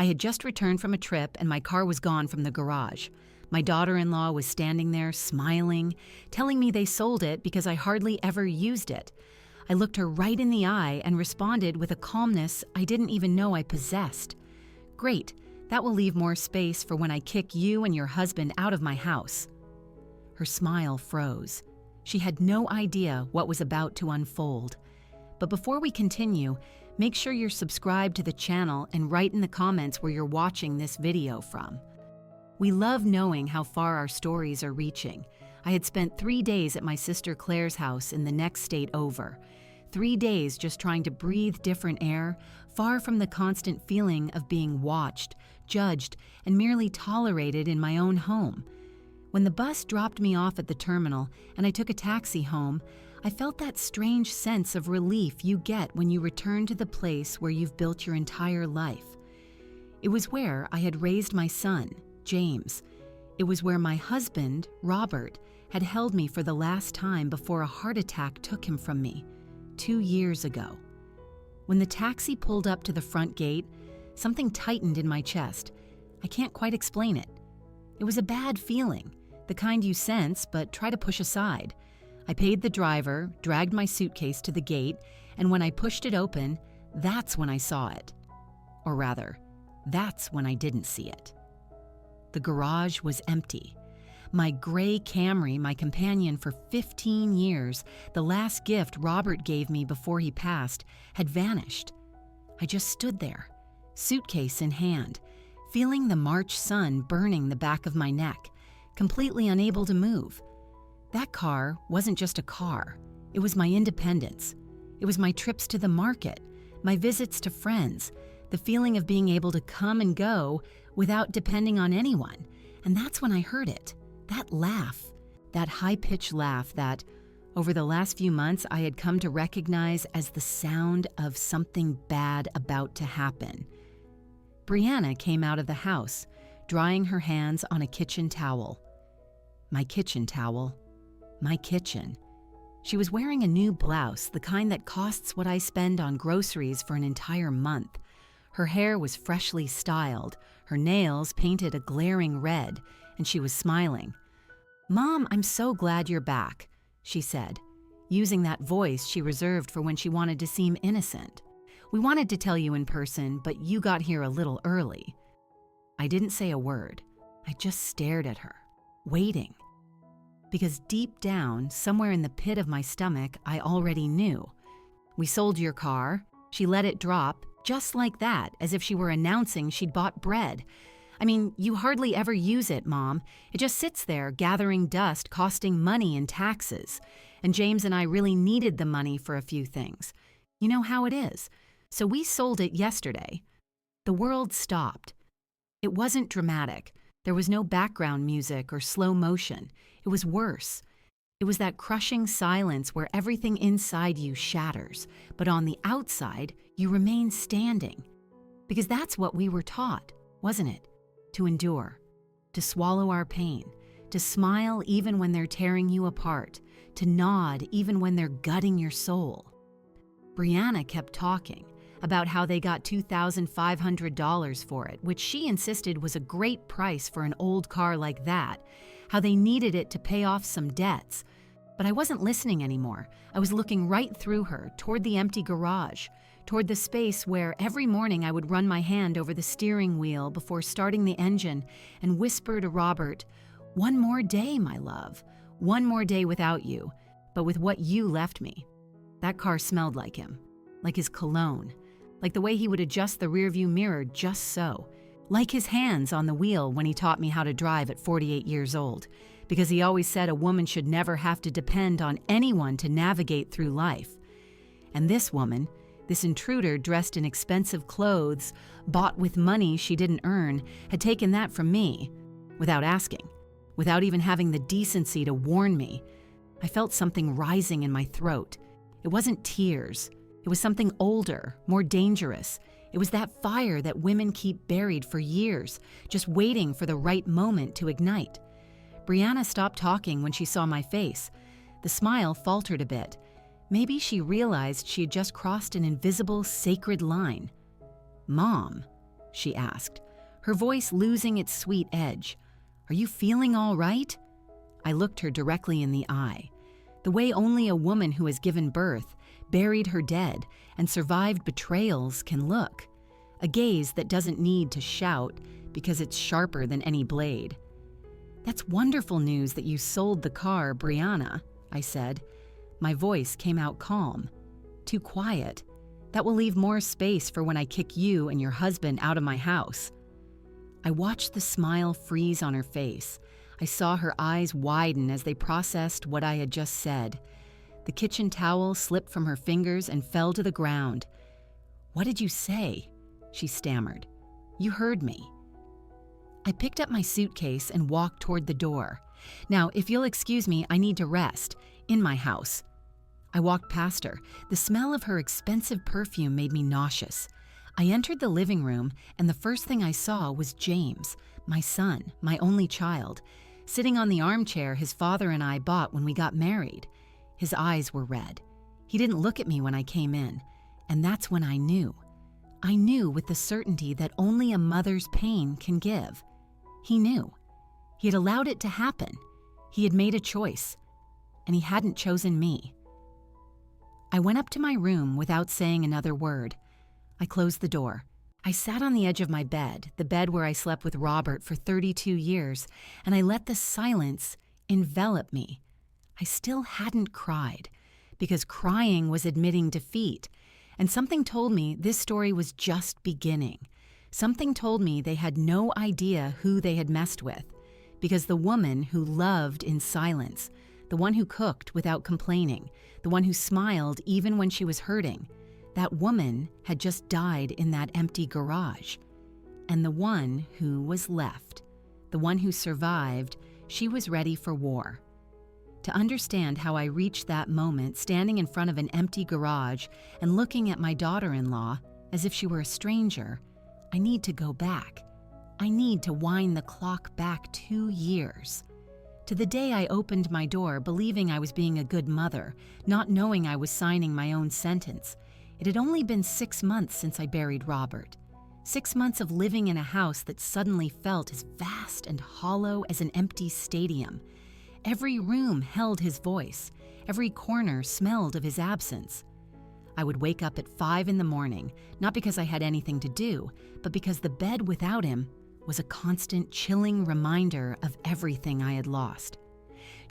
I had just returned from a trip and my car was gone from the garage. My daughter-in-law was standing there, smiling, telling me they sold it because I hardly ever used it. I looked her right in the eye and responded with a calmness I didn't even know I possessed. "Great, that will leave more space for when I kick you and your husband out of my house." Her smile froze. She had no idea what was about to unfold. But before we continue, make sure you're subscribed to the channel and write in the comments where you're watching this video from. We love knowing how far our stories are reaching. I had spent 3 days at my sister Claire's house in the next state over. 3 days just trying to breathe different air, far from the constant feeling of being watched, judged, and merely tolerated in my own home. When the bus dropped me off at the terminal and I took a taxi home, I felt that strange sense of relief you get when you return to the place where you've built your entire life. It was where I had raised my son, James. It was where my husband, Robert, had held me for the last time before a heart attack took him from me 2 years ago. When the taxi pulled up to the front gate, something tightened in my chest. I can't quite explain it. It was a bad feeling, the kind you sense but try to push aside. I paid the driver, dragged my suitcase to the gate, and when I pushed it open, that's when I saw it. Or rather, that's when I didn't see it. The garage was empty. My gray Camry, my companion for 15 years, the last gift Robert gave me before he passed, had vanished. I just stood there, suitcase in hand, feeling the March sun burning the back of my neck, completely unable to move. That car wasn't just a car. It was my independence. It was my trips to the market, my visits to friends, the feeling of being able to come and go without depending on anyone. And that's when I heard it. That laugh, that high-pitched laugh that, over the last few months, I had come to recognize as the sound of something bad about to happen. Brianna came out of the house, drying her hands on a kitchen towel. My kitchen towel. My kitchen. She was wearing a new blouse, the kind that costs what I spend on groceries for an entire month. Her hair was freshly styled, her nails painted a glaring red, and she was smiling. "Mom, I'm so glad you're back," she said, using that voice she reserved for when she wanted to seem innocent. "We wanted to tell you in person, but you got here a little early." I didn't say a word. I just stared at her, waiting. Because deep down, somewhere in the pit of my stomach, I already knew. "We sold your car." She let it drop, just like that, as if she were announcing she'd bought bread. "I mean, you hardly ever use it, Mom. It just sits there, gathering dust, costing money in taxes. And James and I really needed the money for a few things. You know how it is. So we sold it yesterday." The world stopped. It wasn't dramatic. There was no background music or slow motion. It was worse. It was that crushing silence where everything inside you shatters, but on the outside, you remain standing. Because that's what we were taught, wasn't it? To endure, to swallow our pain, to smile even when they're tearing you apart, to nod even when they're gutting your soul. Brianna kept talking about how they got $2,500 for it, which she insisted was a great price for an old car like that, how they needed it to pay off some debts. But I wasn't listening anymore. I was looking right through her, toward the empty garage, toward the space where every morning I would run my hand over the steering wheel before starting the engine and whisper to Robert, "One more day, my love. One more day without you, but with what you left me." That car smelled like him, like his cologne, like the way he would adjust the rearview mirror just so, like his hands on the wheel when he taught me how to drive at 48 years old, because he always said a woman should never have to depend on anyone to navigate through life. And this woman, this intruder dressed in expensive clothes, bought with money she didn't earn, had taken that from me, without asking, without even having the decency to warn me. I felt something rising in my throat. It wasn't tears. It was something older, more dangerous. It was that fire that women keep buried for years, just waiting for the right moment to ignite. Brianna stopped talking when she saw my face. The smile faltered a bit. Maybe she realized she had just crossed an invisible, sacred line. "Mom." she asked, her voice losing its sweet edge. "Are you feeling all right?" I looked her directly in the eye, the way only a woman who has given birth, buried her dead, and survived betrayals can look. A gaze that doesn't need to shout because it's sharper than any blade. "That's wonderful news that you sold the car, Brianna," I said. My voice came out calm. "Too quiet. That will leave more space for when I kick you and your husband out of my house." I watched the smile freeze on her face. I saw her eyes widen as they processed what I had just said. The kitchen towel slipped from her fingers and fell to the ground. "What did you say?" she stammered. "You heard me." I picked up my suitcase and walked toward the door. "Now, if you'll excuse me, I need to rest. In my house." I walked past her. The smell of her expensive perfume made me nauseous. I entered the living room, and the first thing I saw was James, my son, my only child, sitting on the armchair his father and I bought when we got married. His eyes were red. He didn't look at me when I came in, and that's when I knew. I knew with the certainty that only a mother's pain can give. He knew. He had allowed it to happen. He had made a choice, and he hadn't chosen me. I went up to my room without saying another word. I closed the door. I sat on the edge of my bed, the bed where I slept with Robert for 32 years, and I let the silence envelop me. I still hadn't cried, because crying was admitting defeat, and something told me this story was just beginning. Something told me they had no idea who they had messed with, because the woman who loved in silence, the one who cooked without complaining, the one who smiled even when she was hurting, that woman had just died in that empty garage. And the one who was left, the one who survived, she was ready for war. To understand how I reached that moment standing in front of an empty garage and looking at my daughter-in-law as if she were a stranger, I need to go back. I need to wind the clock back 2 years. To the day I opened my door believing I was being a good mother, not knowing I was signing my own sentence. It had only been 6 months since I buried Robert. 6 months of living in a house that suddenly felt as vast and hollow as an empty stadium. Every room held his voice. Every corner smelled of his absence. I would wake up at 5 in the morning, not because I had anything to do, but because the bed without him was a constant, chilling reminder of everything I had lost.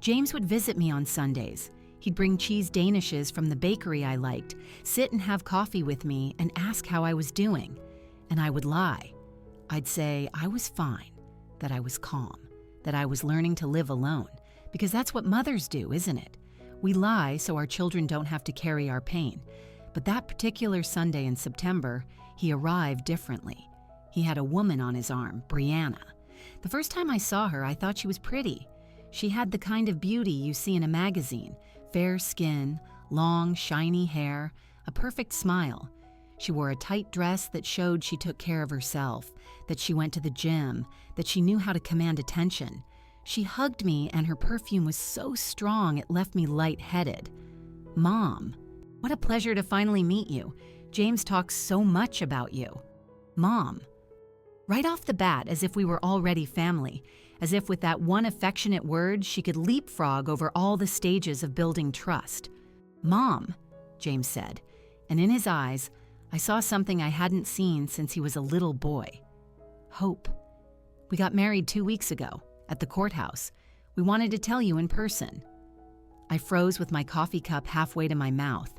James would visit me on Sundays. He'd bring cheese danishes from the bakery I liked, sit and have coffee with me, and ask how I was doing. And I would lie. I'd say I was fine, that I was calm, that I was learning to live alone, because that's what mothers do, isn't it? We lie so our children don't have to carry our pain. But that particular Sunday in September, he arrived differently. He had a woman on his arm, Brianna. The first time I saw her, I thought she was pretty. She had the kind of beauty you see in a magazine, fair skin, long, shiny hair, a perfect smile. She wore a tight dress that showed she took care of herself, that she went to the gym, that she knew how to command attention. She hugged me, and her perfume was so strong it left me lightheaded. "Mom, what a pleasure to finally meet you. James talks so much about you." "Mom." Right off the bat, as if we were already family, as if with that one affectionate word she could leapfrog over all the stages of building trust. "Mom," James said, and in his eyes, I saw something I hadn't seen since he was a little boy. Hope. "We got married 2 weeks ago, at the courthouse. We wanted to tell you in person." I froze with my coffee cup halfway to my mouth.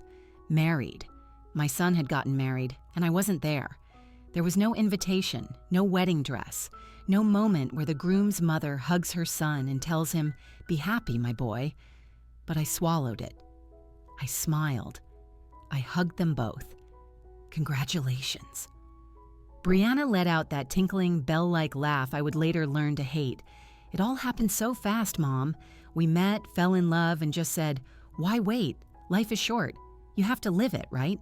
Married. My son had gotten married, and I wasn't there. There was no invitation, no wedding dress, no moment where the groom's mother hugs her son and tells him, "Be happy, my boy." But I swallowed it. I smiled. I hugged them both. Congratulations. Brianna let out that tinkling, bell-like laugh I would later learn to hate. It all happened so fast, Mom. We met, fell in love, and just said, "Why wait? Life is short. You have to live it, right?"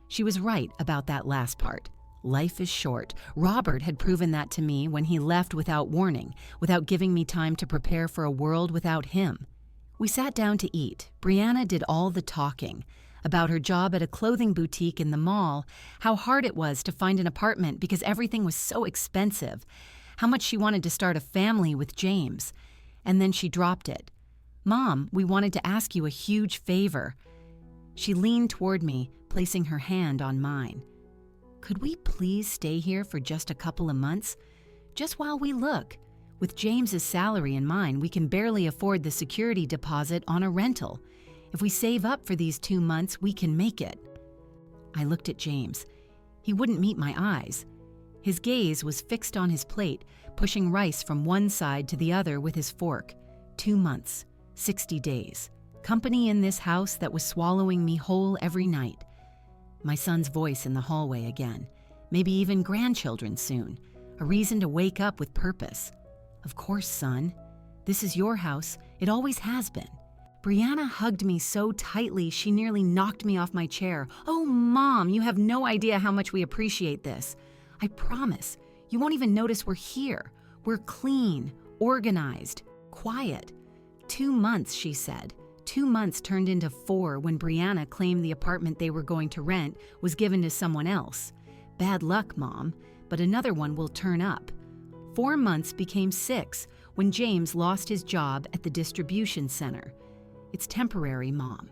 She was right about that last part. Life is short. Robert had proven that to me when he left without warning, without giving me time to prepare for a world without him. We sat down to eat. Brianna did all the talking. about her job at a clothing boutique in the mall, how hard it was to find an apartment because everything was so expensive, how much she wanted to start a family with James. And then she dropped it. "Mom, we wanted to ask you a huge favor." She leaned toward me, placing her hand on mine. "Could we please stay here for just a couple of months? Just while we look. With James's salary and mine, we can barely afford the security deposit on a rental. If we save up for these 2 months, we can make it." I looked at James. He wouldn't meet my eyes. His gaze was fixed on his plate, pushing rice from one side to the other with his fork. 2 months, 60 days. Company in this house that was swallowing me whole every night. My son's voice in the hallway again. Maybe even grandchildren soon. A reason to wake up with purpose. "Of course, son. This is your house. It always has been." Brianna hugged me so tightly she nearly knocked me off my chair. "Oh, Mom, you have no idea how much we appreciate this. I promise, you won't even notice we're here. We're clean, organized, quiet." 2 months, she said. 2 months turned into 4 when Brianna claimed the apartment they were going to rent was given to someone else. Bad luck, Mom, but another one will turn up. 4 months became 6 when James lost his job at the distribution center. "It's temporary, Mom.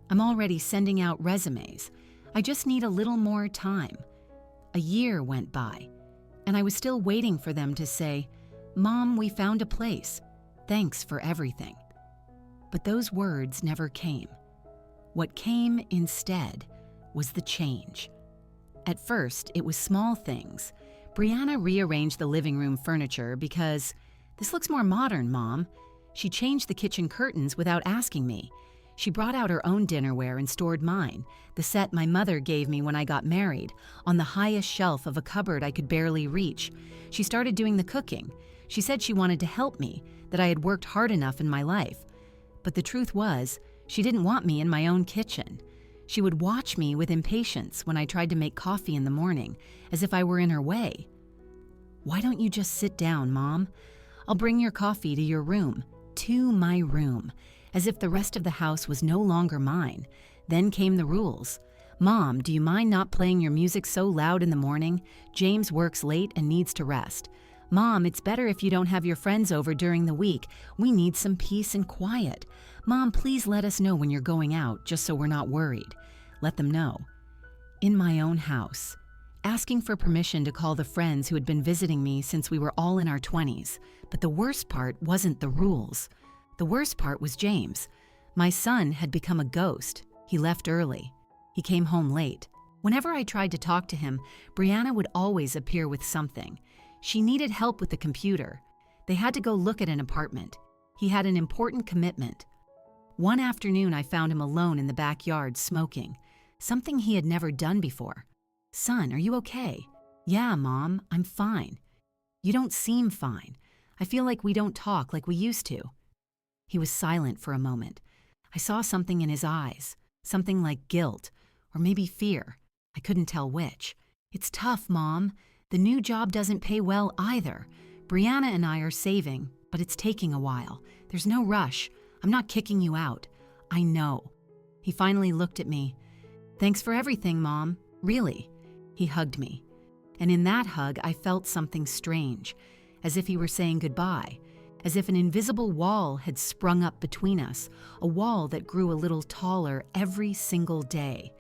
I'm already sending out resumes. I just need a little more time." A year went by, and I was still waiting for them to say, "Mom, we found a place. Thanks for everything." But those words never came. What came instead was the change. At first, it was small things. Brianna rearranged the living room furniture because, "This looks more modern, Mom." She changed the kitchen curtains without asking me. She brought out her own dinnerware and stored mine, the set my mother gave me when I got married, on the highest shelf of a cupboard I could barely reach. She started doing the cooking. She said she wanted to help me, that I had worked hard enough in my life. But the truth was, she didn't want me in my own kitchen. She would watch me with impatience when I tried to make coffee in the morning, as if I were in her way. "Why don't you just sit down, Mom? I'll bring your coffee to your room, to my room," as if the rest of the house was no longer mine. Then came the rules. "Mom, do you mind not playing your music so loud in the morning? James works late and needs to rest." "Mom, it's better if you don't have your friends over during the week. We need some peace and quiet." "Mom, please let us know when you're going out, just so we're not worried." Let them know. In my own house, asking for permission to call the friends who had been visiting me since we were all in our 20s. But the worst part wasn't the rules. The worst part was James. My son had become a ghost. He left early. He came home late. Whenever I tried to talk to him, Brianna would always appear with something. She needed help with the computer. They had to go look at an apartment. He had an important commitment. One afternoon, I found him alone in the backyard smoking, something he had never done before. "Son, are you okay?" "Yeah, Mom, I'm fine." "You don't seem fine. I feel like we don't talk like we used to." He was silent for a moment. I saw something in his eyes, something like guilt, or maybe fear. I couldn't tell which. "It's tough, Mom. The new job doesn't pay well either. Brianna and I are saving, but it's taking a while. There's no rush. I'm not kicking you out. I know." He finally looked at me. "Thanks for everything, Mom. Really." He hugged me. And in that hug, I felt something strange, as if he were saying goodbye, as if an invisible wall had sprung up between us, a wall that grew a little taller every single day.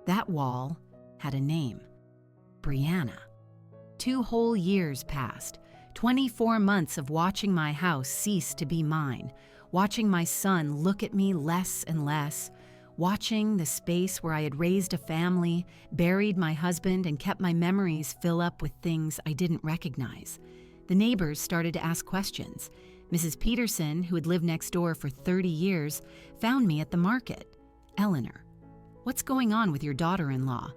That wall had a name. Brianna. 2 whole years passed. 24 months of watching my house cease to be mine, watching my son look at me less and less, watching the space where I had raised a family, buried my husband, and kept my memories fill up with things I didn't recognize. The neighbors started to ask questions. Mrs. Peterson, who had lived next door for 30 years, found me at the market. "Eleanor, what's going on with your daughter-in-law?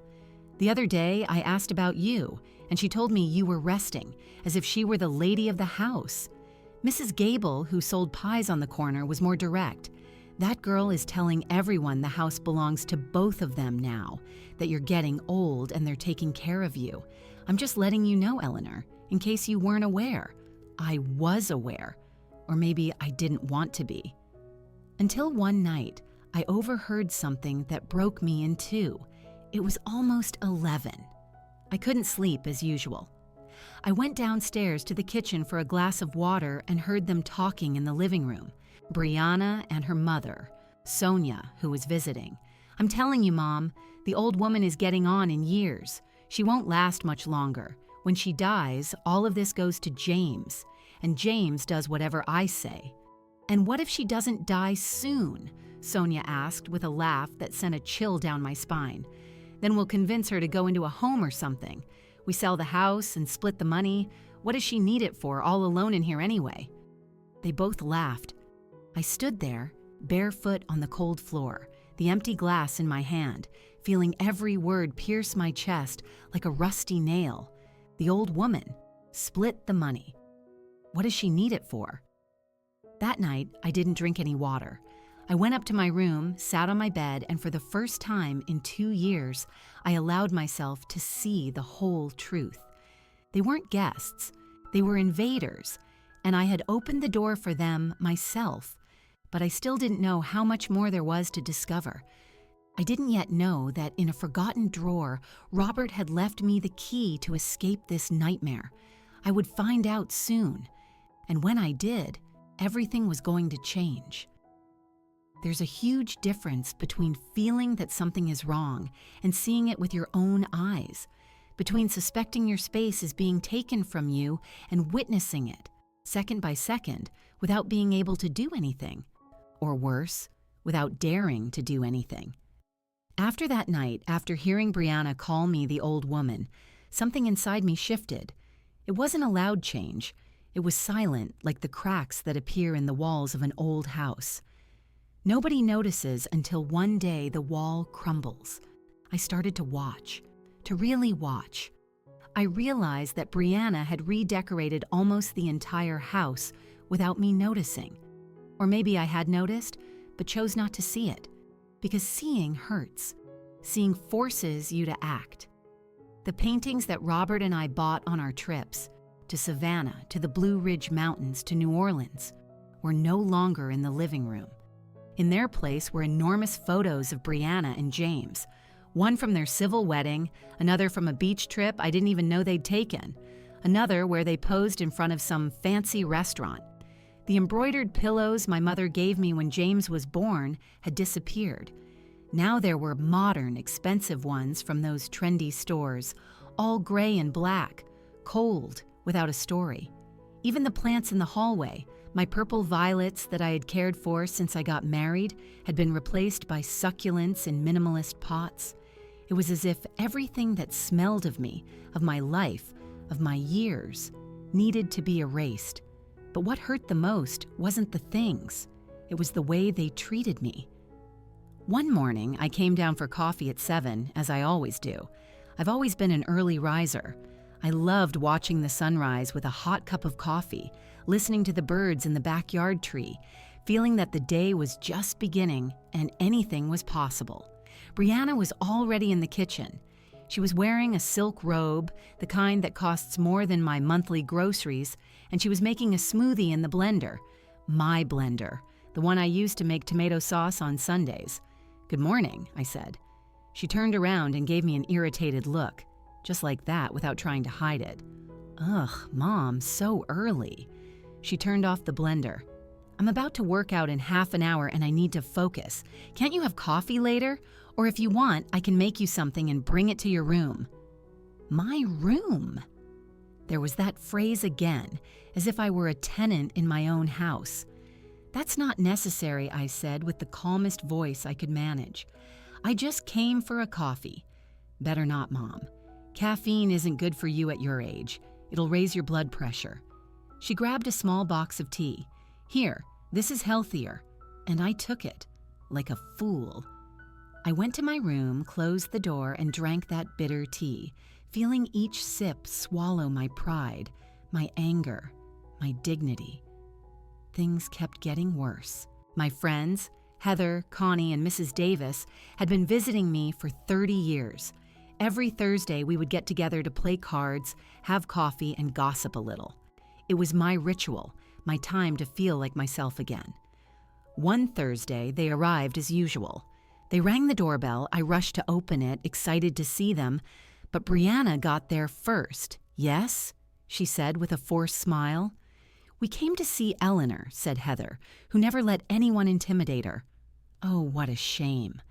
The other day, I asked about you, and she told me you were resting, as if she were the lady of the house." Mrs. Gable, who sold pies on the corner, was more direct. "That girl is telling everyone the house belongs to both of them now, that you're getting old and they're taking care of you. I'm just letting you know, Eleanor, in case you weren't aware." I was aware, or maybe I didn't want to be. Until one night, I overheard something that broke me in two. It was almost 11. I couldn't sleep as usual. I went downstairs to the kitchen for a glass of water and heard them talking in the living room. Brianna and her mother, Sonia, who was visiting. "I'm telling you, Mom, the old woman is getting on in years. She won't last much longer. When she dies, all of this goes to James, and James does whatever I say." "And what if she doesn't die soon?" Sonia asked with a laugh that sent a chill down my spine. "Then we'll convince her to go into a home or something. We sell the house and split the money. What does she need it for, all alone in here anyway?" They both laughed. I stood there, barefoot on the cold floor, the empty glass in my hand, feeling every word pierce my chest like a rusty nail. The old woman, split the money. What does she need it for? That night, I didn't drink any water. I went up to my room, sat on my bed, and for the first time in 2 years, I allowed myself to see the whole truth. They weren't guests, they were invaders, and I had opened the door for them myself, but I still didn't know how much more there was to discover. I didn't yet know that in a forgotten drawer, Robert had left me the key to escape this nightmare. I would find out soon, and when I did, everything was going to change. There's a huge difference between feeling that something is wrong and seeing it with your own eyes, between suspecting your space is being taken from you and witnessing it, second by second, without being able to do anything, or worse, without daring to do anything. After that night, after hearing Brianna call me the old woman, something inside me shifted. It wasn't a loud change. It was silent, like the cracks that appear in the walls of an old house. Nobody notices until one day the wall crumbles. I started to watch, to really watch. I realized that Brianna had redecorated almost the entire house without me noticing. Or maybe I had noticed, but chose not to see it. Because seeing hurts. Seeing forces you to act. The paintings that Robert and I bought on our trips, to Savannah, to the Blue Ridge Mountains, to New Orleans, were no longer in the living room. In their place were enormous photos of Brianna and James, one from their civil wedding, another from a beach trip I didn't even know they'd taken, another where they posed in front of some fancy restaurant. The embroidered pillows my mother gave me when James was born had disappeared. Now there were modern, expensive ones from those trendy stores, all gray and black, cold, without a story. Even the plants in the hallway, my purple violets that I had cared for since I got married, had been replaced by succulents in minimalist pots. It was as if everything that smelled of me, of my life, of my years, needed to be erased. But what hurt the most wasn't the things. It was the way they treated me. One morning, I came down for coffee at 7, as I always do. I've always been an early riser. I loved watching the sunrise with a hot cup of coffee, listening to the birds in the backyard tree, feeling that the day was just beginning and anything was possible. Brianna was already in the kitchen. She was wearing a silk robe, the kind that costs more than my monthly groceries, and she was making a smoothie in the blender. My blender, the one I use to make tomato sauce on Sundays. "Good morning," I said. She turned around and gave me an irritated look, just like that without trying to hide it. "Ugh, Mom, so early." She turned off the blender. "I'm about to work out in half an hour and I need to focus. Can't you have coffee later? Or if you want, I can make you something and bring it to your room." My room? There was that phrase again, as if I were a tenant in my own house. "That's not necessary," I said with the calmest voice I could manage. "I just came for a coffee." "Better not, Mom. Caffeine isn't good for you at your age. It'll raise your blood pressure." She grabbed a small box of tea. "Here, this is healthier." And I took it, like a fool. I went to my room, closed the door, and drank that bitter tea, feeling each sip swallow my pride, my anger, my dignity. Things kept getting worse. My friends, Heather, Connie, and Mrs. Davis, had been visiting me for 30 years. Every Thursday, we would get together to play cards, have coffee, and gossip a little. It was my ritual, my time to feel like myself again. One Thursday, they arrived as usual. They rang the doorbell. I rushed to open it, excited to see them, but Brianna got there first. "Yes?" she said with a forced smile. "We came to see Eleanor," said Heather, who never let anyone intimidate her. Oh, what a shame.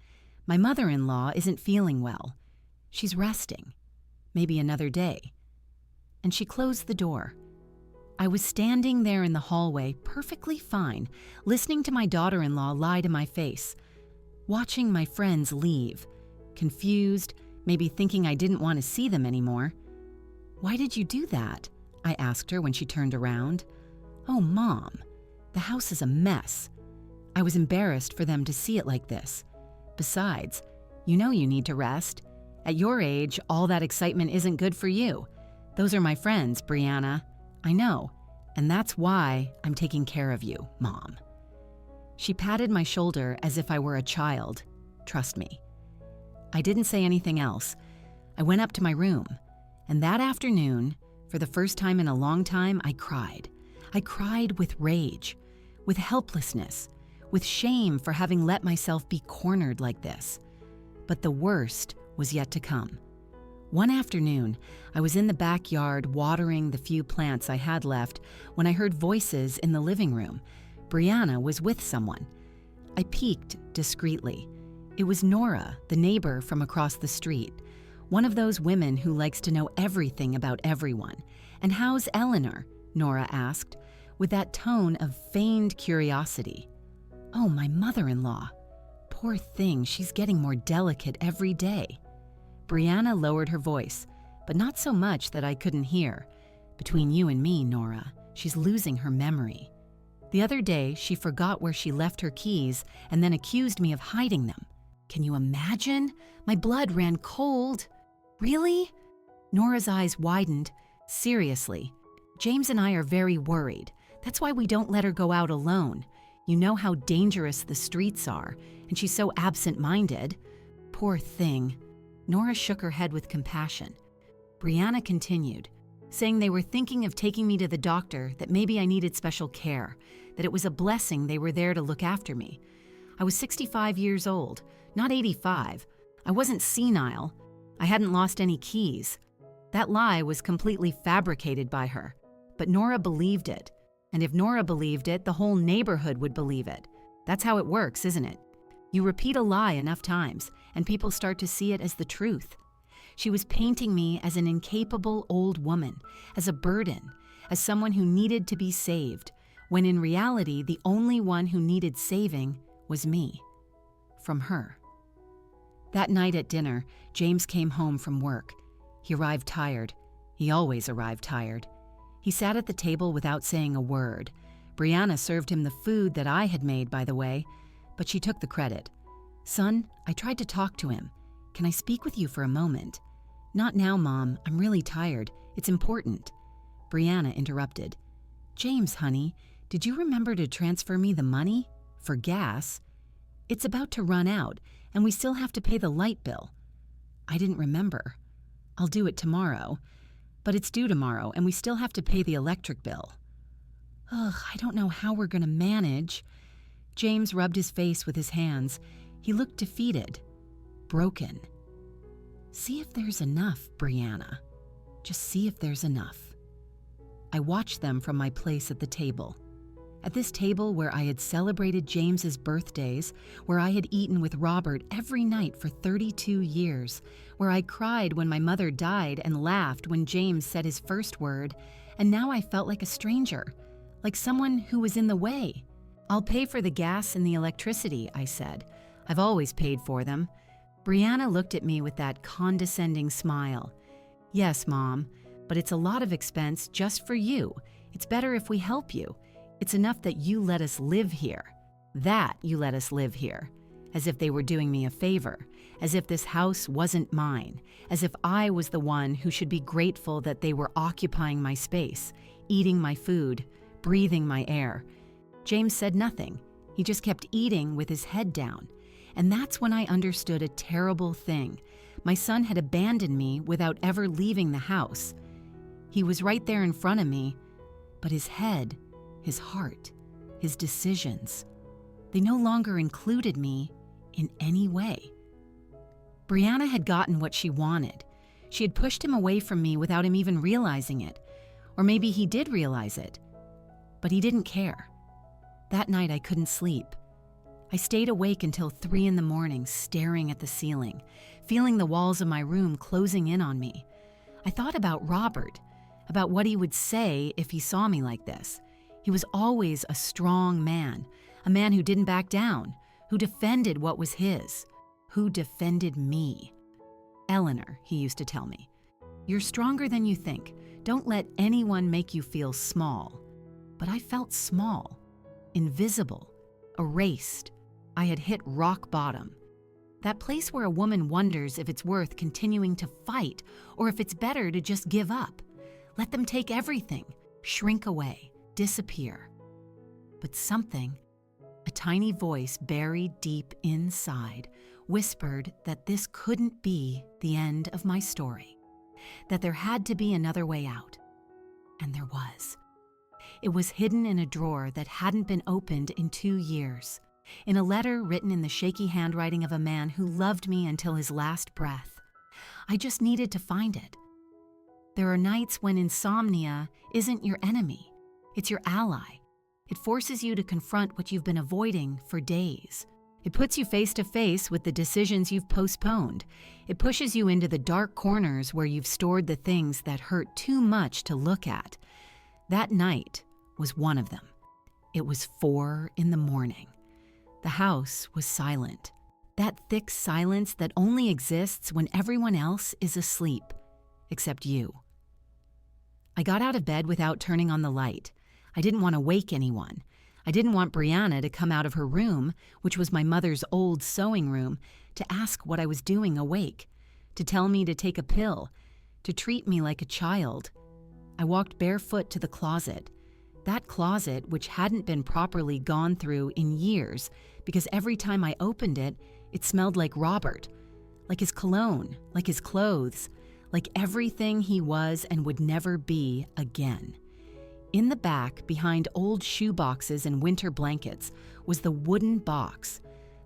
My mother-in-law isn't feeling well. She's resting. Maybe another day. And she closed the door. I was standing there in the hallway, perfectly fine, listening to my daughter-in-law lie to my face, watching my friends leave, confused, maybe thinking I didn't want to see them anymore. "Why did you do that?" I asked her when she turned around. "Oh, Mom, the house is a mess." I was embarrassed for them to see it like this. Besides, you know you need to rest. At your age, all that excitement isn't good for you. Those are my friends, Brianna. I know, and that's why I'm taking care of you, Mom. She patted my shoulder as if I were a child. Trust me. I didn't say anything else. I went up to my room, and that afternoon, for the first time in a long time, I cried. I cried with rage, with helplessness, with shame for having let myself be cornered like this. But the worst was yet to come. One afternoon, I was in the backyard watering the few plants I had left when I heard voices in the living room. Brianna was with someone. I peeked discreetly. It was Nora, the neighbor from across the street, one of those women who likes to know everything about everyone. "And how's Eleanor?" Nora asked, with that tone of feigned curiosity. Oh, my mother-in-law. Poor thing, she's getting more delicate every day. Brianna lowered her voice, but not so much that I couldn't hear. "Between you and me, Nora, she's losing her memory. The other day, she forgot where she left her keys and then accused me of hiding them. Can you imagine? My blood ran cold." "Really?" Nora's eyes widened. "Seriously. James and I are very worried. That's why we don't let her go out alone. You know how dangerous the streets are, and she's so absent-minded. Poor thing." Nora shook her head with compassion. Brianna continued, saying they were thinking of taking me to the doctor, that maybe I needed special care, that it was a blessing they were there to look after me. I was 65 years old, not 85. I wasn't senile. I hadn't lost any keys. That lie was completely fabricated by her. But Nora believed it. And if Nora believed it, the whole neighborhood would believe it. That's how it works, isn't it? You repeat a lie enough times, and people start to see it as the truth. She was painting me as an incapable old woman, as a burden, as someone who needed to be saved, when in reality, the only one who needed saving was me. From her. That night at dinner, James came home from work. He arrived tired. He always arrived tired. He sat at the table without saying a word. Brianna served him the food that I had made, by the way, but she took the credit. "Son, I tried to talk to him. Can I speak with you for a moment?" "Not now, Mom. I'm really tired. It's important." Brianna interrupted. "James, honey, did you remember to transfer me the money? For gas? It's about to run out, and we still have to pay the light bill." "I didn't remember. I'll do it tomorrow. But it's due tomorrow, and we still have to pay the electric bill." "Ugh, I don't know how we're going to manage." James rubbed his face with his hands. He looked defeated, broken. "See if there's enough, Brianna. Just see if there's enough." I watched them from my place at the table. At this table where I had celebrated James's birthdays, where I had eaten with Robert every night for 32 years, where I cried when my mother died and laughed when James said his first word, and now I felt like a stranger, like someone who was in the way. "I'll pay for the gas and the electricity," I said. "I've always paid for them." Brianna looked at me with that condescending smile. "Yes, Mom, but it's a lot of expense just for you. It's better if we help you. It's enough that you let us live here. That you let us live here." As if they were doing me a favor, as if this house wasn't mine, as if I was the one who should be grateful that they were occupying my space, eating my food, breathing my air. James said nothing. He just kept eating with his head down. And that's when I understood a terrible thing. My son had abandoned me without ever leaving the house. He was right there in front of me, but his head, his heart, his decisions, They no longer included me in any way. Brianna had gotten what she wanted. She had pushed him away from me without him even realizing it. Or maybe he did realize it, but he didn't care. That night I couldn't sleep. I stayed awake until 3 a.m, staring at the ceiling, feeling the walls of my room closing in on me. I thought about Robert, about what he would say if he saw me like this. He was always a strong man, a man who didn't back down, who defended what was his, who defended me. Eleanor, he used to tell me, you're stronger than you think. Don't let anyone make you feel small. But I felt small, invisible, erased. I had hit rock bottom. That place where a woman wonders if it's worth continuing to fight or if it's better to just give up. Let them take everything, shrink away, disappear. But something, a tiny voice buried deep inside, whispered that this couldn't be the end of my story, that there had to be another way out. And there was. It was hidden in a drawer that hadn't been opened in 2 years, in a letter written in the shaky handwriting of a man who loved me until his last breath. I just needed to find it. There are nights when insomnia isn't your enemy, it's your ally. It forces you to confront what you've been avoiding for days. It puts you face to face with the decisions you've postponed. It pushes you into the dark corners where you've stored the things that hurt too much to look at. That night was one of them. It was 4 a.m. The house was silent. That thick silence that only exists when everyone else is asleep, except you. I got out of bed without turning on the light. I didn't want to wake anyone. I didn't want Brianna to come out of her room, which was my mother's old sewing room, to ask what I was doing awake, to tell me to take a pill, to treat me like a child. I walked barefoot to the closet. That closet, which hadn't been properly gone through in years, because every time I opened it, it smelled like Robert, like his cologne, like his clothes, like everything he was and would never be again. In the back, behind old shoe boxes and winter blankets, was the wooden box,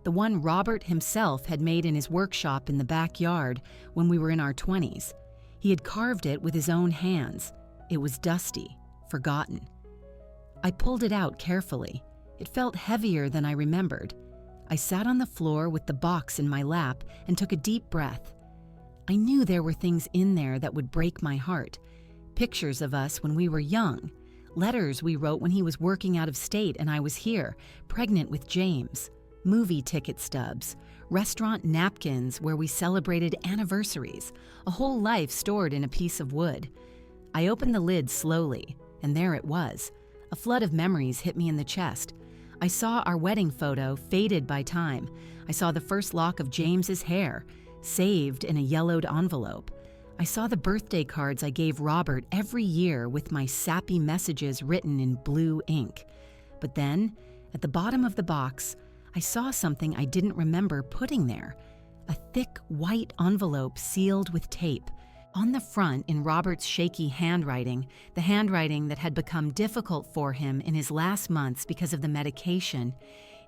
the one Robert himself had made in his workshop in the backyard when we were in our 20s. He had carved it with his own hands. It was dusty, forgotten. I pulled it out carefully. It felt heavier than I remembered. I sat on the floor with the box in my lap and took a deep breath. I knew there were things in there that would break my heart. Pictures of us when we were young. Letters we wrote when he was working out of state and I was here, pregnant with James. Movie ticket stubs. Restaurant napkins where we celebrated anniversaries. A whole life stored in a piece of wood. I opened the lid slowly, and there it was. A flood of memories hit me in the chest. I saw our wedding photo faded by time. I saw the first lock of James's hair, saved in a yellowed envelope. I saw the birthday cards I gave Robert every year with my sappy messages written in blue ink. But then, at the bottom of the box, I saw something I didn't remember putting there. A thick white envelope sealed with tape. On the front, in Robert's shaky handwriting, the handwriting that had become difficult for him in his last months because of the medication,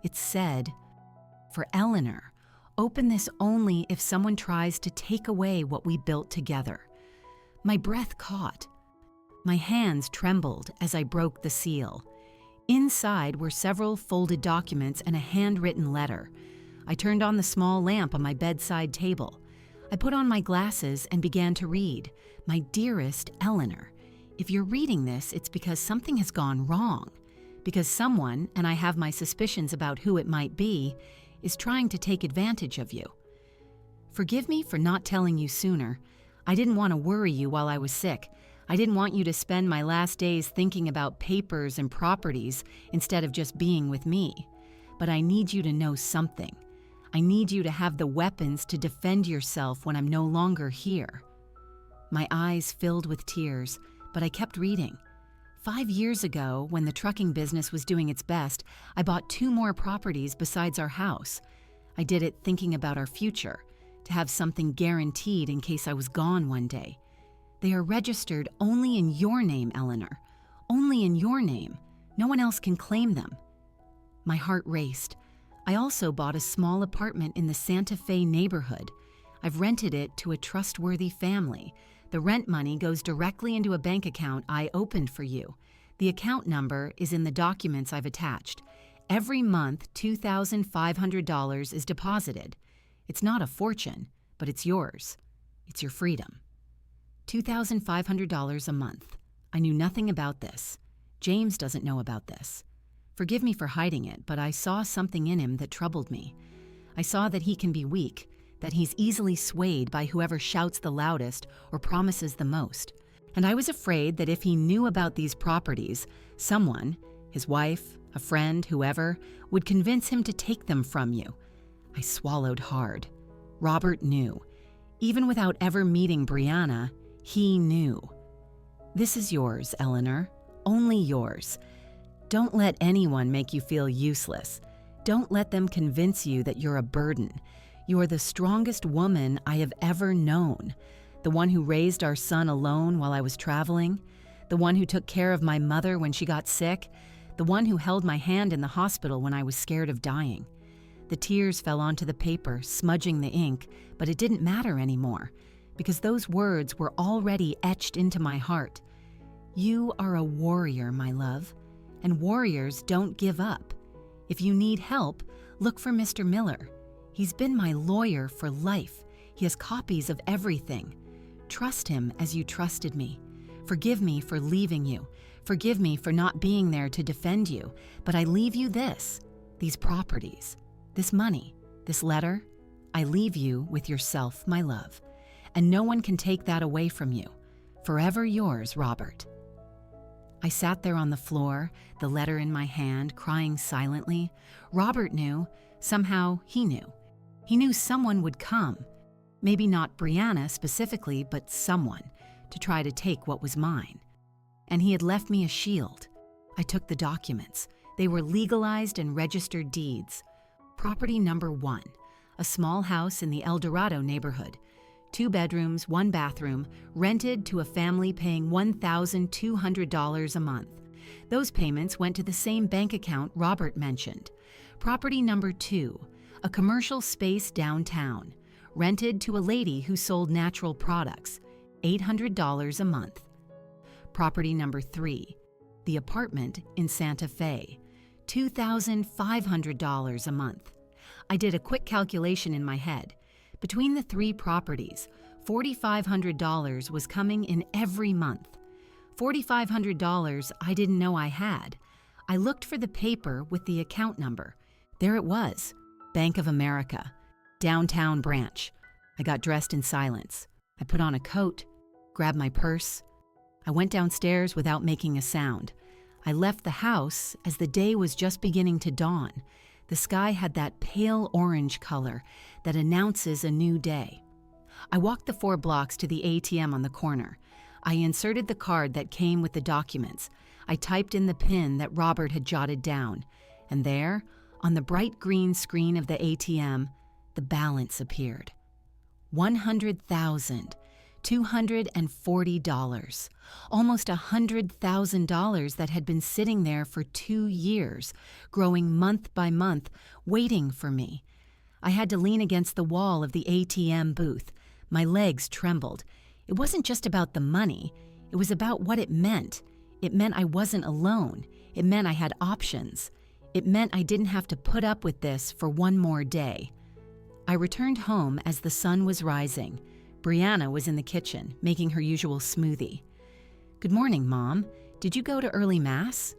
it said, "For Eleanor, open this only if someone tries to take away what we built together." My breath caught. My hands trembled as I broke the seal. Inside were several folded documents and a handwritten letter. I turned on the small lamp on my bedside table. I put on my glasses and began to read. "My dearest Eleanor, if you're reading this, it's because something has gone wrong. Because someone, and I have my suspicions about who it might be, is trying to take advantage of you. Forgive me for not telling you sooner. I didn't want to worry you while I was sick. I didn't want you to spend my last days thinking about papers and properties instead of just being with me. But I need you to know something. I need you to have the weapons to defend yourself when I'm no longer here." My eyes filled with tears, but I kept reading. 5 years ago, when the trucking business was doing its best, I bought 2 more properties besides our house. I did it thinking about our future, to have something guaranteed in case I was gone one day. They are registered only in your name, Eleanor. Only in your name. No one else can claim them. My heart raced. I also bought a small apartment in the Santa Fe neighborhood. I've rented it to a trustworthy family. The rent money goes directly into a bank account I opened for you. The account number is in the documents I've attached. Every month, $2,500 is deposited. It's not a fortune, but it's yours. It's your freedom. $2,500 a month. I knew nothing about this. James doesn't know about this. Forgive me for hiding it, but I saw something in him that troubled me. I saw that he can be weak, that he's easily swayed by whoever shouts the loudest or promises the most. And I was afraid that if he knew about these properties, someone, his wife, a friend, whoever, would convince him to take them from you. I swallowed hard. Robert knew. Even without ever meeting Brianna, he knew. This is yours, Eleanor. Only yours. Don't let anyone make you feel useless. Don't let them convince you that you're a burden. You are the strongest woman I have ever known. The one who raised our son alone while I was traveling. The one who took care of my mother when she got sick. The one who held my hand in the hospital when I was scared of dying. The tears fell onto the paper, smudging the ink, but it didn't matter anymore, because those words were already etched into my heart. You are a warrior, my love, and warriors don't give up. If you need help, look for Mr. Miller. He's been my lawyer for life. He has copies of everything. Trust him as you trusted me. Forgive me for leaving you. Forgive me for not being there to defend you. But I leave you this, these properties, this money, this letter. I leave you with yourself, my love. And no one can take that away from you. Forever yours, Robert. I sat there on the floor, the letter in my hand, crying silently. Robert knew. Somehow he knew. He knew someone would come. Maybe not Brianna specifically, but someone, to try to take what was mine. And he had left me a shield. I took the documents. They were legalized and registered deeds. Property number 1, a small house in the El Dorado neighborhood. 2 bedrooms, 1 bathroom, rented to a family paying $1,200 a month. Those payments went to the same bank account Robert mentioned. Property number 2, a commercial space downtown, rented to a lady who sold natural products, $800 a month. Property number 3, the apartment in Santa Fe, $2,500 a month. I did a quick calculation in my head. Between the 3 properties, $4,500 was coming in every month. $4,500 I didn't know I had. I looked for the paper with the account number. There it was, Bank of America, downtown branch. I got dressed in silence. I put on a coat, grabbed my purse. I went downstairs without making a sound. I left the house as the day was just beginning to dawn. The sky had that pale orange color that announces a new day. I walked the 4 blocks to the ATM on the corner. I inserted the card that came with the documents. I typed in the PIN that Robert had jotted down. And there, on the bright green screen of the ATM, the balance appeared. $100,240. Almost $100,000 that had been sitting there for 2 years, growing month by month, waiting for me. I had to lean against the wall of the ATM booth. My legs trembled. It wasn't just about the money. It was about what it meant. It meant I wasn't alone. It meant I had options. It meant I didn't have to put up with this for one more day. I returned home as the sun was rising. Brianna was in the kitchen, making her usual smoothie. "Good morning, Mom. Did you go to early mass?"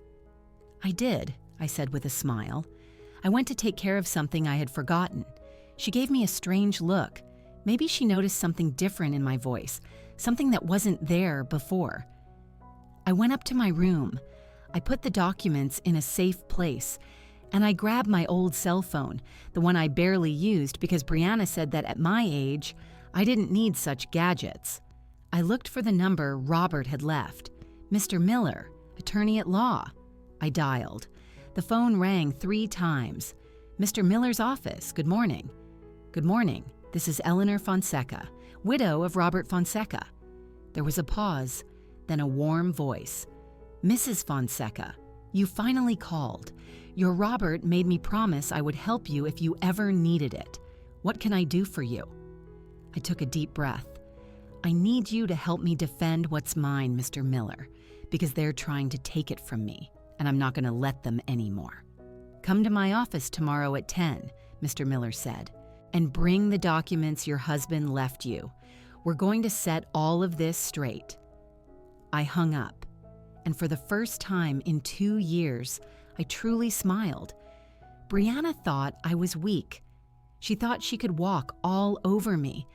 "I did," I said with a smile. "I went to take care of something I had forgotten." She gave me a strange look. Maybe she noticed something different in my voice, something that wasn't there before. I went up to my room. I put the documents in a safe place, and I grabbed my old cell phone, the one I barely used because Brianna said that at my age, I didn't need such gadgets. I looked for the number Robert had left. Mr. Miller, attorney at law. I dialed. The phone rang 3 times. "Mr. Miller's office, good morning." "Good morning. This is Eleanor Fonseca, widow of Robert Fonseca." There was a pause, then a warm voice. "Mrs. Fonseca, You finally called. Your Robert made me promise I would help you if you ever needed it. What can I do for you? I took a deep breath. I need you to help me defend what's mine, Mr. Miller, because they're trying to take it from me, and I'm not going to let them anymore. Come to my office tomorrow at 10, Mr. Miller said, and bring the documents your husband left you. We're going to set all of this straight. I hung up, and for the first time in 2 years, I truly smiled. Brianna thought I was weak. She thought she could walk all over me.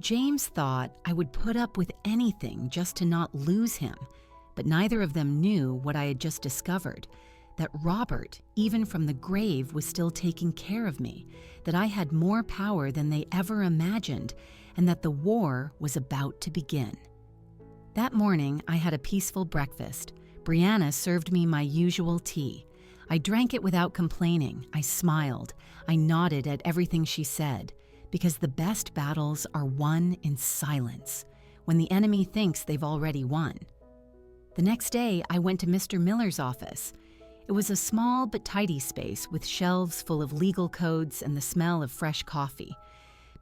James thought I would put up with anything just to not lose him, but neither of them knew what I had just discovered, that Robert, even from the grave, was still taking care of me, that I had more power than they ever imagined, and that the war was about to begin. That morning, I had a peaceful breakfast. Brianna served me my usual tea. I drank it without complaining. I smiled. I nodded at everything she said, because the best battles are won in silence, when the enemy thinks they've already won. The next day, I went to Mr. Miller's office. It was a small but tidy space with shelves full of legal codes and the smell of fresh coffee.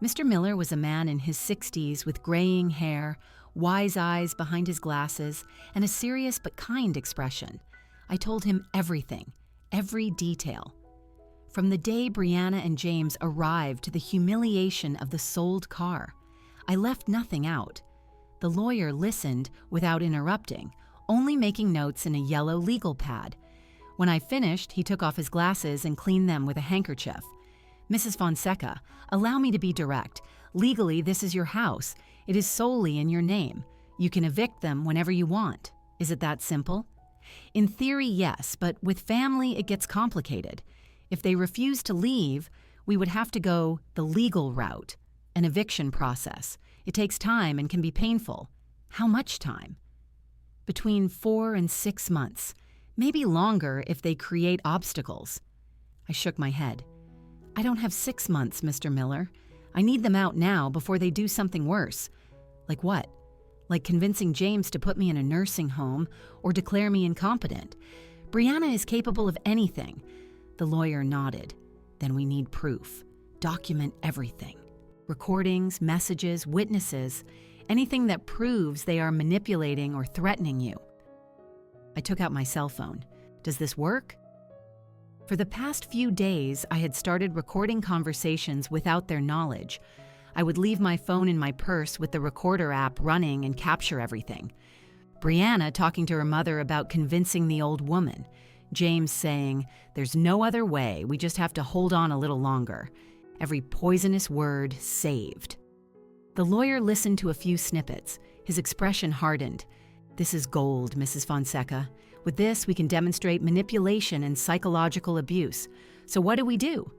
Mr. Miller was a man in his 60s with graying hair, wise eyes behind his glasses, and a serious but kind expression. I told him everything, every detail. From the day Brianna and James arrived to the humiliation of the sold car, I left nothing out. The lawyer listened without interrupting, only making notes in a yellow legal pad. When I finished, he took off his glasses and cleaned them with a handkerchief. Mrs. Fonseca, allow me to be direct. Legally, this is your house. It is solely in your name. You can evict them whenever you want. Is it that simple? In theory, yes, but with family, it gets complicated. If they refuse to leave, we would have to go the legal route, an eviction process. It takes time and can be painful. How much time? Between 4 and 6 months, maybe longer if they create obstacles. I shook my head. I don't have 6 months, Mr. Miller. I need them out now before they do something worse. Like what? Like convincing James to put me in a nursing home or declare me incompetent. Brianna is capable of anything. The lawyer nodded. Then we need proof. Document everything. Recordings, messages, witnesses, anything that proves they are manipulating or threatening you. I took out my cell phone. Does this work? For the past few days, I had started recording conversations without their knowledge. I would leave my phone in my purse with the recorder app running and capture everything. Brianna talking to her mother about convincing the old woman. James saying, "There's no other way, we just have to hold on a little longer." Every poisonous word saved. The lawyer listened to a few snippets. His expression hardened. "This is gold, Mrs. Fonseca. With this, we can demonstrate manipulation and psychological abuse. So what do?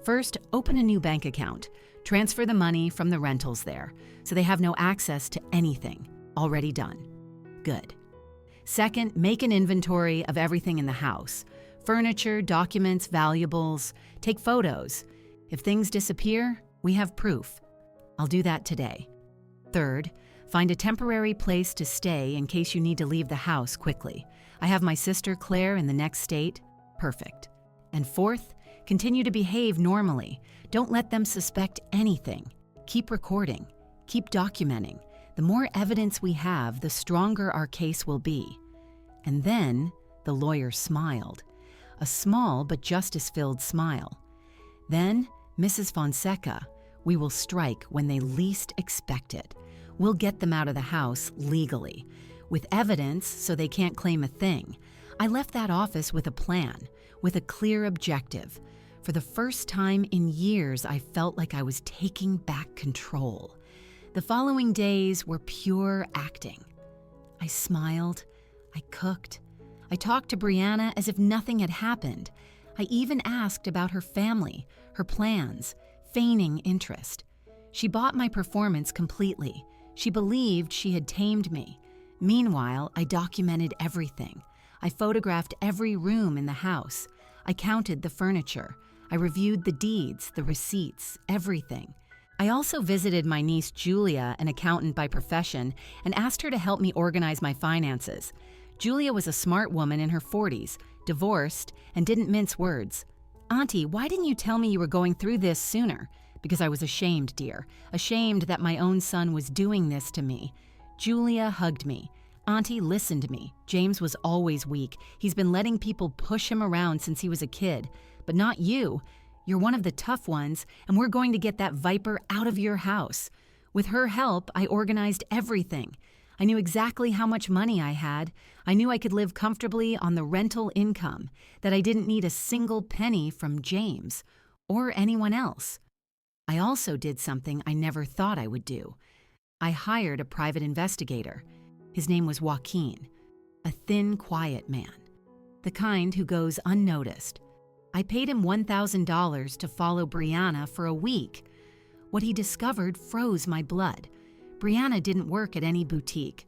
First, open a new bank account. Transfer the money from the rentals there, so they have no access to anything. Already done. Good. Second, make an inventory of everything in the house. Furniture, documents, valuables. Take photos. If things disappear, we have proof. I'll do that today. Third, find a temporary place to stay in case you need to leave the house quickly. I have my sister Claire in the next state. Perfect. And fourth, continue to behave normally. Don't let them suspect anything. Keep recording. Keep documenting. The more evidence we have, the stronger our case will be. And then the lawyer smiled. A small but justice-filled smile. Then, Mrs. Fonseca, we will strike when they least expect it. We'll get them out of the house legally, with evidence so they can't claim a thing. I left that office with a plan, with a clear objective. For the first time in years, I felt like I was taking back control. The following days were pure acting. I smiled. I cooked. I talked to Brianna as if nothing had happened. I even asked about her family, her plans, feigning interest. She bought my performance completely. She believed she had tamed me. Meanwhile, I documented everything. I photographed every room in the house. I counted the furniture. I reviewed the deeds, the receipts, everything. I also visited my niece Julia, an accountant by profession, and asked her to help me organize my finances. Julia was a smart woman in her 40s, divorced, and didn't mince words. "Auntie, why didn't you tell me you were going through this sooner?" "Because I was ashamed, dear. Ashamed that my own son was doing this to me." Julia hugged me. "Auntie, listen to me. James was always weak. He's been letting people push him around since he was a kid. But not you. You're one of the tough ones, and we're going to get that viper out of your house." With her help, I organized everything. I knew exactly how much money I had. I knew I could live comfortably on the rental income, that I didn't need a single penny from James or anyone else. I also did something I never thought I would do. I hired a private investigator. His name was Joaquin, a thin, quiet man, the kind who goes unnoticed. I paid him $1,000 to follow Brianna for a week. What he discovered froze my blood. Brianna didn't work at any boutique.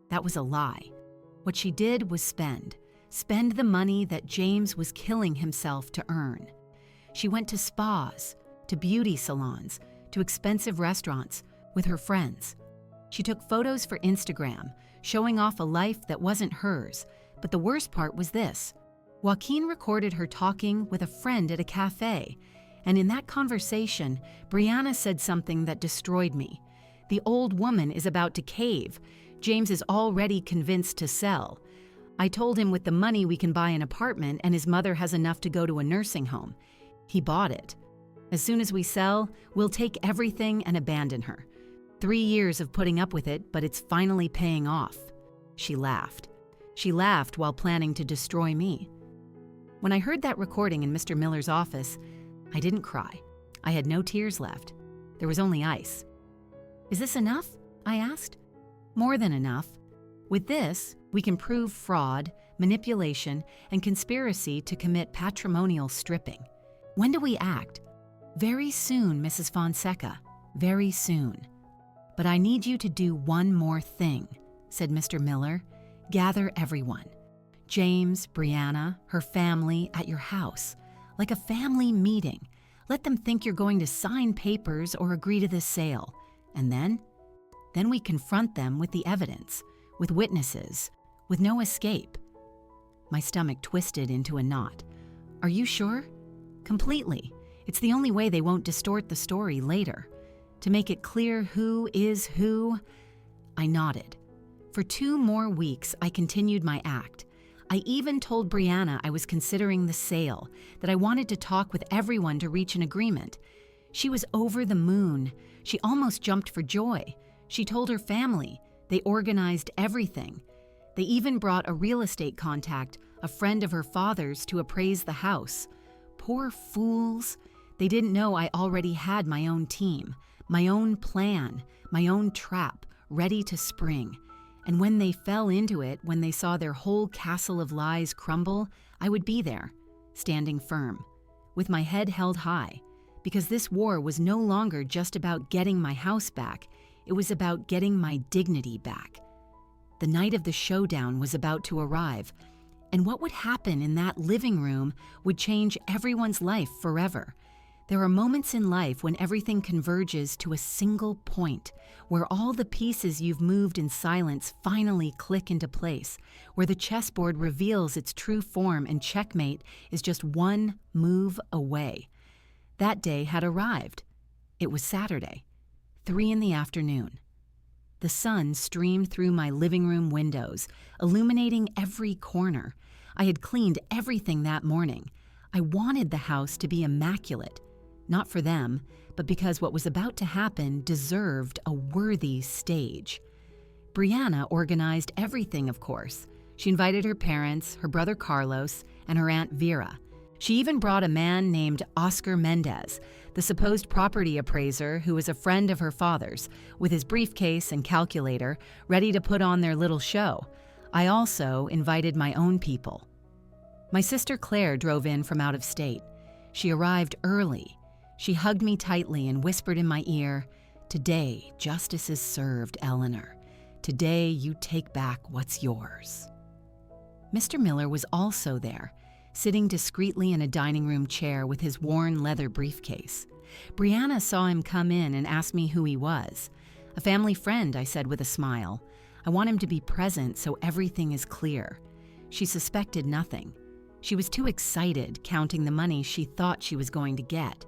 That was a lie. What she did was spend the money that James was killing himself to earn. She went to spas, to beauty salons, to expensive restaurants with her friends. She took photos for Instagram, showing off a life that wasn't hers. But the worst part was this. Joaquin recorded her talking with a friend at a cafe, and in that conversation, Brianna said something that destroyed me. "The old woman is about to cave. James is already convinced to sell. I told him with the money we can buy an apartment and his mother has enough to go to a nursing home. He bought it. As soon as we sell, we'll take everything and abandon her. 3 years of putting up with it, but it's finally paying off." She laughed. She laughed while planning to destroy me. When I heard that recording in Mr. Miller's office, I didn't cry. I had no tears left. There was only ice. "Is this enough?" I asked. "More than enough. With this, we can prove fraud, manipulation, and conspiracy to commit patrimonial stripping. When do we act?" "Very soon, Mrs. Fonseca. Very soon. But I need you to do one more thing," said Mr. Miller. "Gather everyone. James, Brianna, her family at your house, like a family meeting. Let them think you're going to sign papers or agree to this sale. And then we confront them with the evidence, with witnesses, with no escape." My stomach twisted into a knot. "Are you sure?" "Completely. It's the only way they won't distort the story later. To make it clear who is who." I nodded. For 2 more weeks, I continued my act. I even told Brianna I was considering the sale, that I wanted to talk with everyone to reach an agreement. She was over the moon. She almost jumped for joy. She told her family. They organized everything. They even brought a real estate contact, a friend of her father's, to appraise the house. Poor fools. They didn't know I already had my own team, my own plan, my own trap, ready to spring. And when they fell into it, when they saw their whole castle of lies crumble, I would be there, standing firm, with my head held high, because this war was no longer just about getting my house back. It was about getting my dignity back. The night of the showdown was about to arrive, and what would happen in that living room would change everyone's life forever. There are moments in life when everything converges to a single point, where all the pieces you've moved in silence finally click into place, where the chessboard reveals its true form and checkmate is just one move away. That day had arrived. It was Saturday, 3 in the afternoon. The sun streamed through my living room windows, illuminating every corner. I had cleaned everything that morning. I wanted the house to be immaculate. Not for them, but because what was about to happen deserved a worthy stage. Brianna organized everything, of course. She invited her parents, her brother Carlos, and her aunt Vera. She even brought a man named Oscar Mendez, the supposed property appraiser who was a friend of her father's, with his briefcase and calculator, ready to put on their little show. I also invited my own people. My sister Claire drove in from out of state. She arrived early. She hugged me tightly and whispered in my ear, "Today, justice is served, Eleanor. Today, you take back what's yours." Mr. Miller was also there, sitting discreetly in a dining room chair with his worn leather briefcase. Brianna saw him come in and asked me who he was. "A family friend," I said with a smile. I want him to be present so everything is clear. She suspected nothing. She was too excited counting the money she thought she was going to get.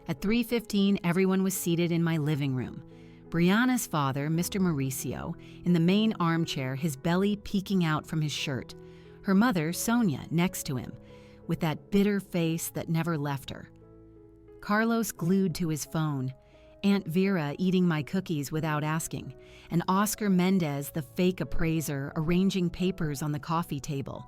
At 3:15, everyone was seated in my living room. Brianna's father, Mr. Mauricio, in the main armchair, his belly peeking out from his shirt. Her mother, Sonia, next to him, with that bitter face that never left her. Carlos glued to his phone, Aunt Vera eating my cookies without asking, and Oscar Mendez, the fake appraiser, arranging papers on the coffee table.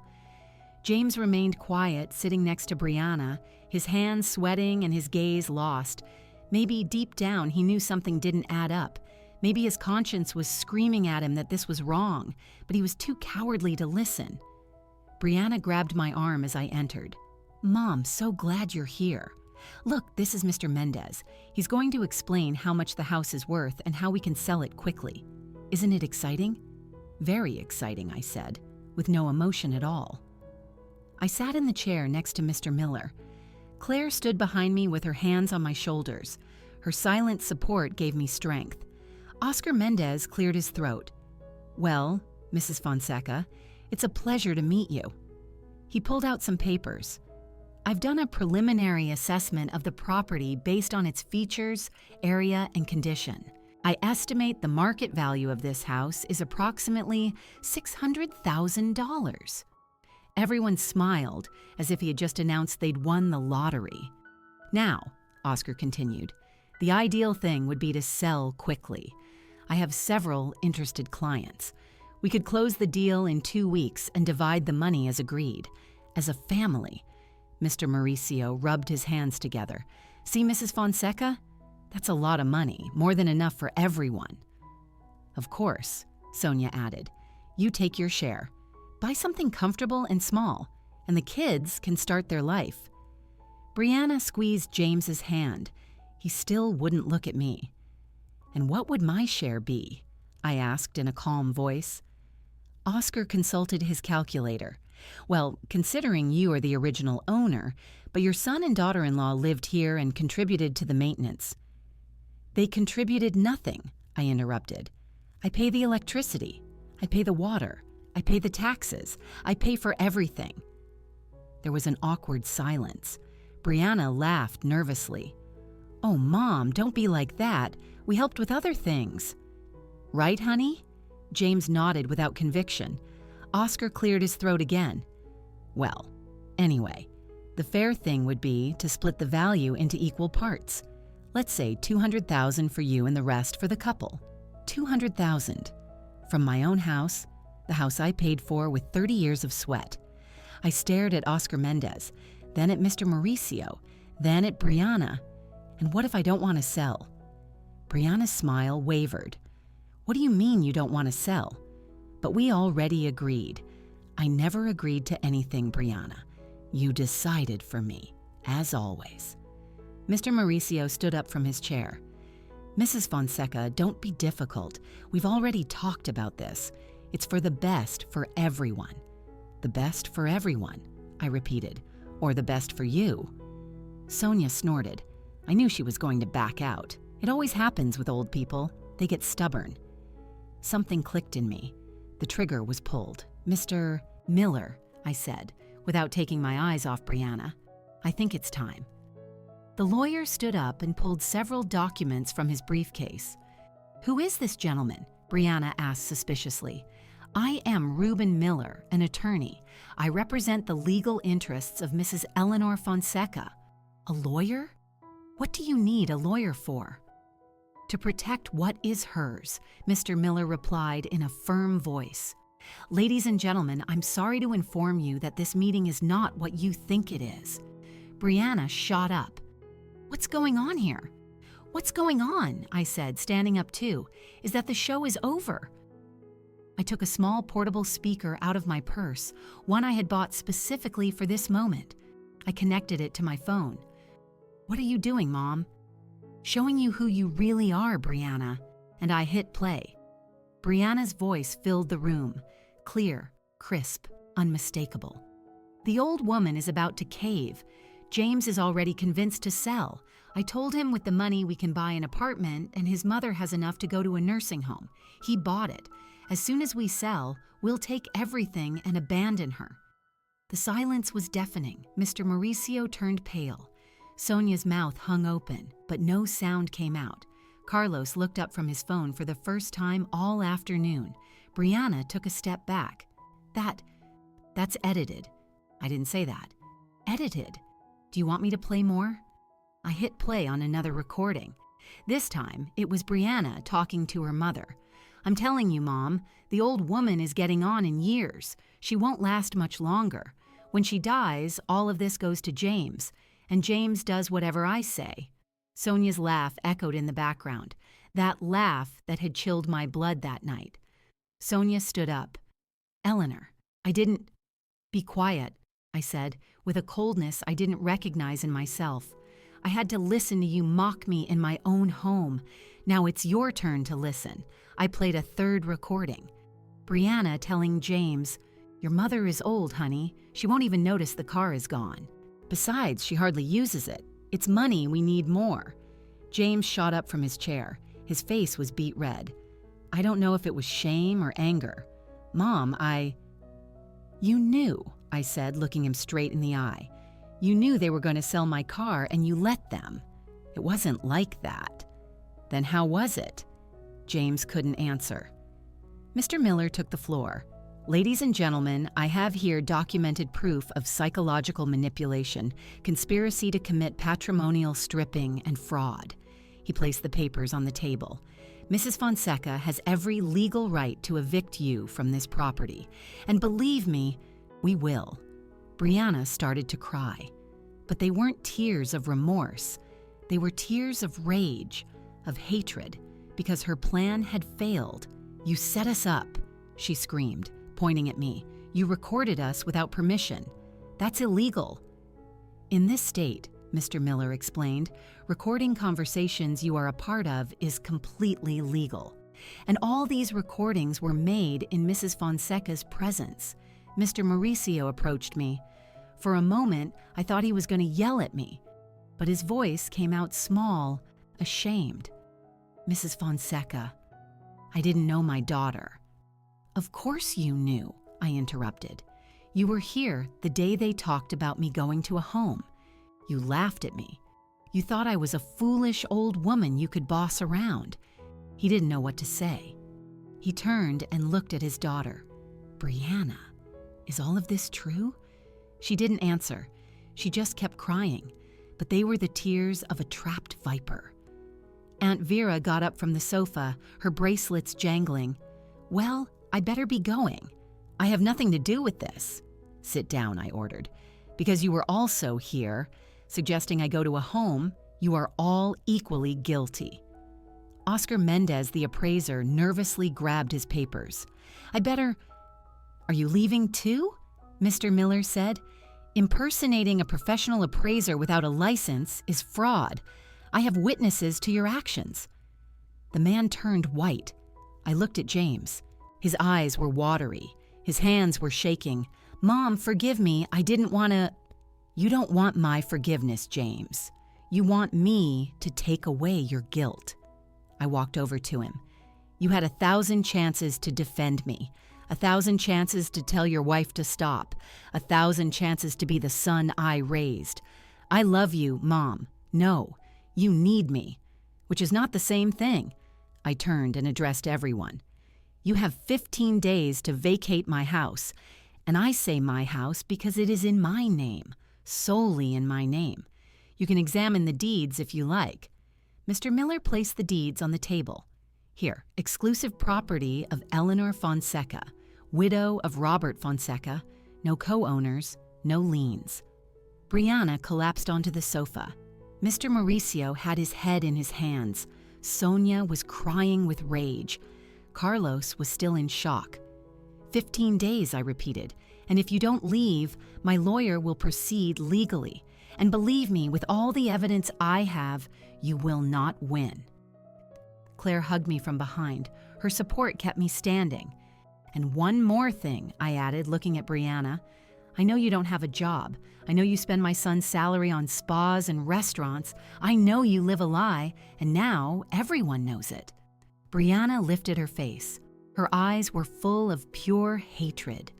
James remained quiet, sitting next to Brianna, his hands sweating and his gaze lost. Maybe deep down he knew something didn't add up. Maybe his conscience was screaming at him that this was wrong, but he was too cowardly to listen. Brianna grabbed my arm as I entered. "Mom, so glad you're here. Look, this is Mr. Mendez. He's going to explain how much the house is worth and how we can sell it quickly. Isn't it exciting?" "Very exciting," I said, with no emotion at all. I sat in the chair next to Mr. Miller. Claire stood behind me with her hands on my shoulders. Her silent support gave me strength. Oscar Mendez cleared his throat. "Well, Mrs. Fonseca, it's a pleasure to meet you." He pulled out some papers. "I've done a preliminary assessment of the property based on its features, area, and condition. I estimate the market value of this house is approximately $600,000. Everyone smiled, as if he had just announced they'd won the lottery. "Now," Oscar continued, "the ideal thing would be to sell quickly. I have several interested clients. We could close the deal in 2 weeks and divide the money as agreed. As a family." Mr. Mauricio rubbed his hands together. "See, Mrs. Fonseca? That's a lot of money, more than enough for everyone." "Of course," Sonia added. "You take your share. Buy something comfortable and small, and the kids can start their life." Brianna squeezed James's hand. He still wouldn't look at me. "And what would my share be?" I asked in a calm voice. Oscar consulted his calculator. "Well, considering you are the original owner, but your son and daughter-in-law lived here and contributed to the maintenance." "They contributed nothing," I interrupted. "I pay the electricity. I pay the water. I pay the taxes. I pay for everything." There was an awkward silence. Brianna laughed nervously. "Oh, Mom, don't be like that. We helped with other things." "Right, honey?" James nodded without conviction. Oscar cleared his throat again. "Well, anyway, the fair thing would be to split the value into equal parts. Let's say $200,000 for you and the rest for the couple. $200,000. From my own house, the house I paid for with 30 years of sweat." I stared at Oscar Mendez, then at Mr. Mauricio, then at Brianna. "And what if I don't want to sell?" Brianna's smile wavered. "What do you mean you don't want to sell?" "But we already agreed." "I never agreed to anything, Brianna. You decided for me, as always." Mr. Mauricio stood up from his chair. "Mrs. Fonseca, don't be difficult. We've already talked about this. It's for the best for everyone." "The best for everyone," I repeated. "Or the best for you." Sonia snorted. I knew she was going to back out. It always happens with old people. They get stubborn. Something clicked in me. The trigger was pulled. "Mr. Miller," I said, without taking my eyes off Brianna. "I think it's time." The lawyer stood up and pulled several documents from his briefcase. "Who is this gentleman?" Brianna asked suspiciously. "I am Reuben Miller, an attorney. I represent the legal interests of Mrs. Eleanor Fonseca." "A lawyer? What do you need a lawyer for?" "To protect what is hers," Mr. Miller replied in a firm voice. "Ladies and gentlemen, I'm sorry to inform you that this meeting is not what you think it is." Brianna shot up. "What's going on here?" "What's going on?" I said, standing up too. "Is that the show is over." I took a small portable speaker out of my purse, one I had bought specifically for this moment. I connected it to my phone. "What are you doing, Mom?" "Showing you who you really are, Brianna." And I hit play. Brianna's voice filled the room, clear, crisp, unmistakable. "The old woman is about to cave. James is already convinced to sell. I told him with the money we can buy an apartment, and his mother has enough to go to a nursing home. He bought it. As soon as we sell, we'll take everything and abandon her." The silence was deafening. Mr. Mauricio turned pale. Sonia's mouth hung open, but no sound came out. Carlos looked up from his phone for the first time all afternoon. Brianna took a step back. That's edited." "I didn't say that." "Edited? Do you want me to play more?" I hit play on another recording. This time, it was Brianna talking to her mother. "I'm telling you, Mom, the old woman is getting on in years. She won't last much longer. When she dies, all of this goes to James, and James does whatever I say." Sonia's laugh echoed in the background, that laugh that had chilled my blood that night. Sonia stood up. "Eleanor, I didn't—" "Be quiet," I said, with a coldness I didn't recognize in myself. "I had to listen to you mock me in my own home. Now it's your turn to listen." I played a third recording. Brianna telling James, "Your mother is old, honey. She won't even notice the car is gone. Besides, she hardly uses it. It's money we need more." James shot up from his chair. His face was beet red. I don't know if it was shame or anger. "Mom, You knew," I said, looking him straight in the eye. "You knew they were going to sell my car and you let them. It wasn't like that." "Then how was it?" James couldn't answer. Mr. Miller took the floor. "Ladies and gentlemen, I have here documented proof of psychological manipulation, conspiracy to commit patrimonial stripping, and fraud." He placed the papers on the table. "Mrs. Fonseca has every legal right to evict you from this property. And believe me, we will." Brianna started to cry. But they weren't tears of remorse. They were tears of rage, of hatred, because her plan had failed. "You set us up," she screamed, pointing at me. "You recorded us without permission. That's illegal." "In this state," Mr. Miller explained, "recording conversations you are a part of is completely legal. And all these recordings were made in Mrs. Fonseca's presence." Mr. Mauricio approached me. For a moment, I thought he was going to yell at me, but his voice came out small, ashamed. "Mrs. Fonseca, I didn't know my daughter." "Of course you knew," I interrupted. "You were here the day they talked about me going to a home. You laughed at me. You thought I was a foolish old woman you could boss around." He didn't know what to say. He turned and looked at his daughter. "Brianna, is all of this true?" She didn't answer. She just kept crying, but they were the tears of a trapped viper. Aunt Vera got up from the sofa, her bracelets jangling. "Well, I better be going. I have nothing to do with this." "Sit down," I ordered. "Because you were also here, suggesting I go to a home, you are all equally guilty." Oscar Mendez, the appraiser, nervously grabbed his papers. "Are you leaving too?" Mr. Miller said. "Impersonating a professional appraiser without a license is fraud. I have witnesses to your actions." The man turned white. I looked at James. His eyes were watery. His hands were shaking. "Mom, forgive me. I didn't want to—" "You don't want my forgiveness, James. You want me to take away your guilt." I walked over to him. "You had 1,000 chances to defend me. 1,000 chances to tell your wife to stop. 1,000 chances to be the son I raised. I love you, Mom. No, you need me, which is not the same thing." I turned and addressed everyone. "You have 15 days to vacate my house, and I say my house because it is in my name, solely in my name. You can examine the deeds if you like." Mr. Miller placed the deeds on the table. "Here, exclusive property of Eleanor Fonseca, widow of Robert Fonseca, no co-owners, no liens." Brianna collapsed onto the sofa. Mr. Mauricio had his head in his hands. Sonia was crying with rage. Carlos was still in shock. 15 days, I repeated, "and if you don't leave, my lawyer will proceed legally. And believe me, with all the evidence I have, you will not win." Claire hugged me from behind. Her support kept me standing. "And one more thing," I added, looking at Brianna. "I know you don't have a job. I know you spend my son's salary on spas and restaurants. I know you live a lie, and now everyone knows it." Brianna lifted her face. Her eyes were full of pure hatred.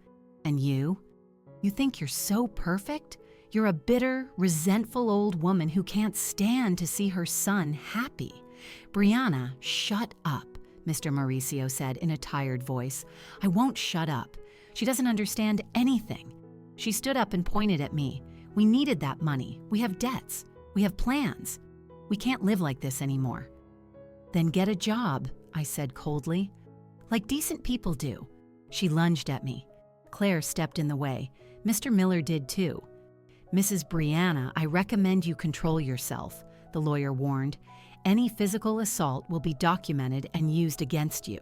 And you? You think you're so perfect? You're a bitter, resentful old woman who can't stand to see her son happy. Brianna, shut up, Mr. Mauricio said in a tired voice. I won't shut up. She doesn't understand anything. She stood up and pointed at me. We needed that money. We have debts. We have plans. We can't live like this anymore. Then get a job, I said coldly. Like decent people do. She lunged at me. Claire stepped in the way. Mr. Miller did too. Mrs. Brianna, I recommend you control yourself, the lawyer warned. Any physical assault will be documented and used against you.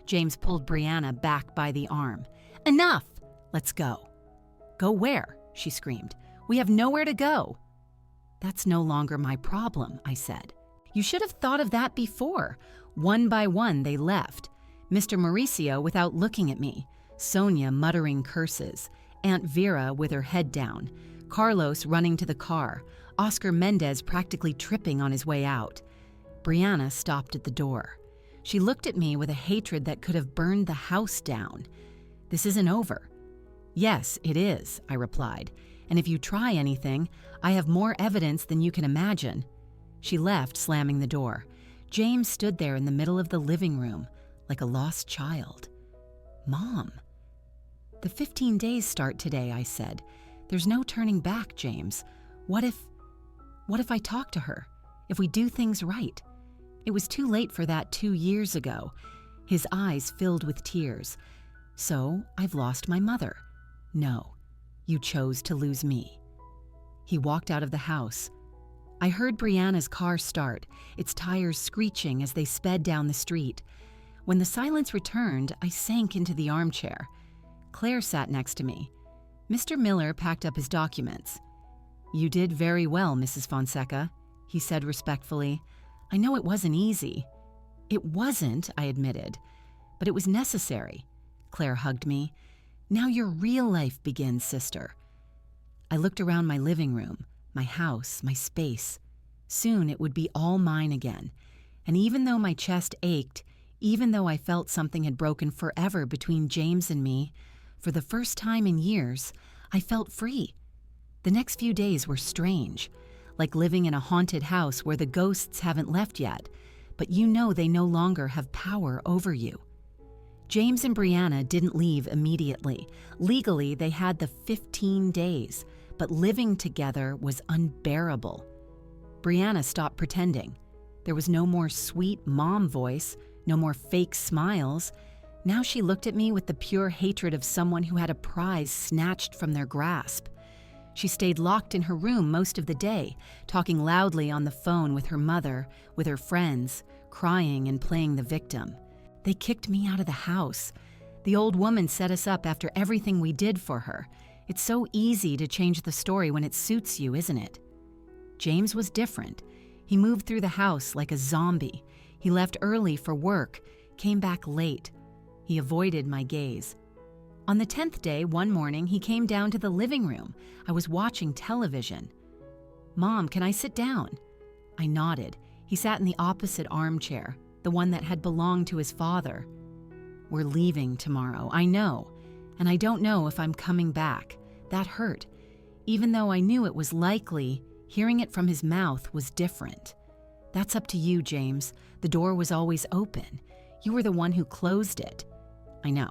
James pulled Brianna back by the arm. Enough! Let's go. Go where? She screamed. We have nowhere to go. That's no longer my problem, I said. You should have thought of that before. One by one, they left. Mr. Mauricio without looking at me, Sonia muttering curses, Aunt Vera with her head down, Carlos running to the car, Oscar Mendez practically tripping on his way out. Brianna stopped at the door. She looked at me with a hatred that could have burned the house down. This isn't over. Yes, it is, I replied, and if you try anything, I have more evidence than you can imagine. She left, slamming the door. James stood there in the middle of the living room, like a lost child. Mom. The 15 days start today, I said. There's no turning back, James. What if I talk to her? If we do things right? It was too late for that 2 years ago. His eyes filled with tears. So I've lost my mother. No, you chose to lose me. He walked out of the house. I heard Brianna's car start, its tires screeching as they sped down the street. When the silence returned, I sank into the armchair. Claire sat next to me. Mr. Miller packed up his documents. You did very well, Mrs. Fonseca, he said respectfully. I know it wasn't easy. It wasn't, I admitted, but it was necessary. Claire hugged me. Now your real life begins, sister. I looked around my living room, my house, my space. Soon it would be all mine again. And even though my chest ached, even though I felt something had broken forever between James and me, for the first time in years, I felt free. The next few days were strange, like living in a haunted house where the ghosts haven't left yet, but you know they no longer have power over you. James and Brianna didn't leave immediately. Legally, they had the 15 days, but living together was unbearable. Brianna stopped pretending. There was no more sweet mom voice, no more fake smiles. Now she looked at me with the pure hatred of someone who had a prize snatched from their grasp. She stayed locked in her room most of the day, talking loudly on the phone with her mother, with her friends, crying and playing the victim. They kicked me out of the house. The old woman set us up after everything we did for her. It's so easy to change the story when it suits you, isn't it? James was different. He moved through the house like a zombie. He left early for work, came back late. He avoided my gaze. On the 10th day, one morning, he came down to the living room. I was watching television. Mom, can I sit down? I nodded. He sat in the opposite armchair, the one that had belonged to his father. We're leaving tomorrow, I know. And I don't know if I'm coming back. That hurt. Even though I knew it was likely, hearing it from his mouth was different. That's up to you, James. The door was always open. You were the one who closed it. I know.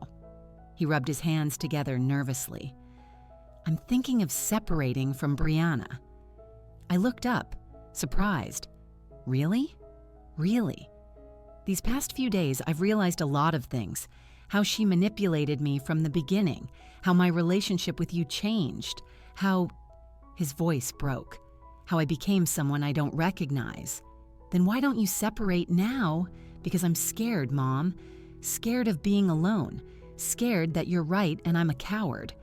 He rubbed his hands together nervously. I'm thinking of separating from Brianna. I looked up, surprised. Really? Really? These past few days, I've realized a lot of things. How she manipulated me from the beginning. How my relationship with you changed. How... His voice broke. How I became someone I don't recognize. Then why don't you separate now? Because I'm scared, Mom. Scared of being alone. Scared that you're right and I'm a coward.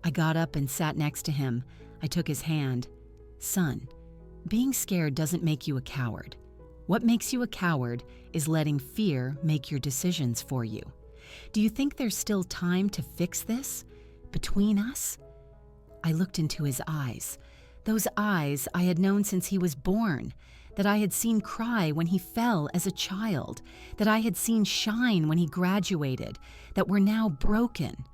I got up and sat next to him. I took his hand. Son, being scared doesn't make you a coward. What makes you a coward is letting fear make your decisions for you. Do you think there's still time to fix this? Between us? I looked into his eyes. Those eyes I had known since he was born. that I had seen cry when he fell as a child, that I had seen shine when he graduated, that were now broken.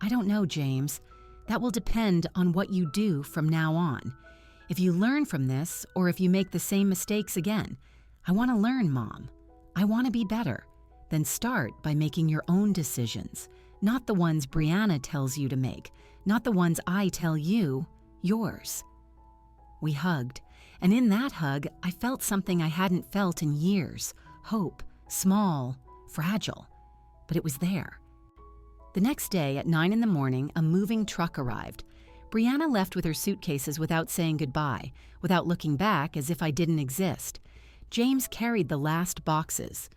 I don't know, James. That will depend on what you do from now on. If you learn from this, or if you make the same mistakes again. I want to learn, Mom. I want to be better. Then start by making your own decisions, not the ones Brianna tells you to make, not the ones I tell you, yours. We hugged, and in that hug, I felt something I hadn't felt in years. Hope, small, fragile, but it was there. The next day at 9 a.m, a moving truck arrived. Brianna left with her suitcases without saying goodbye, without looking back as if I didn't exist. James carried the last boxes.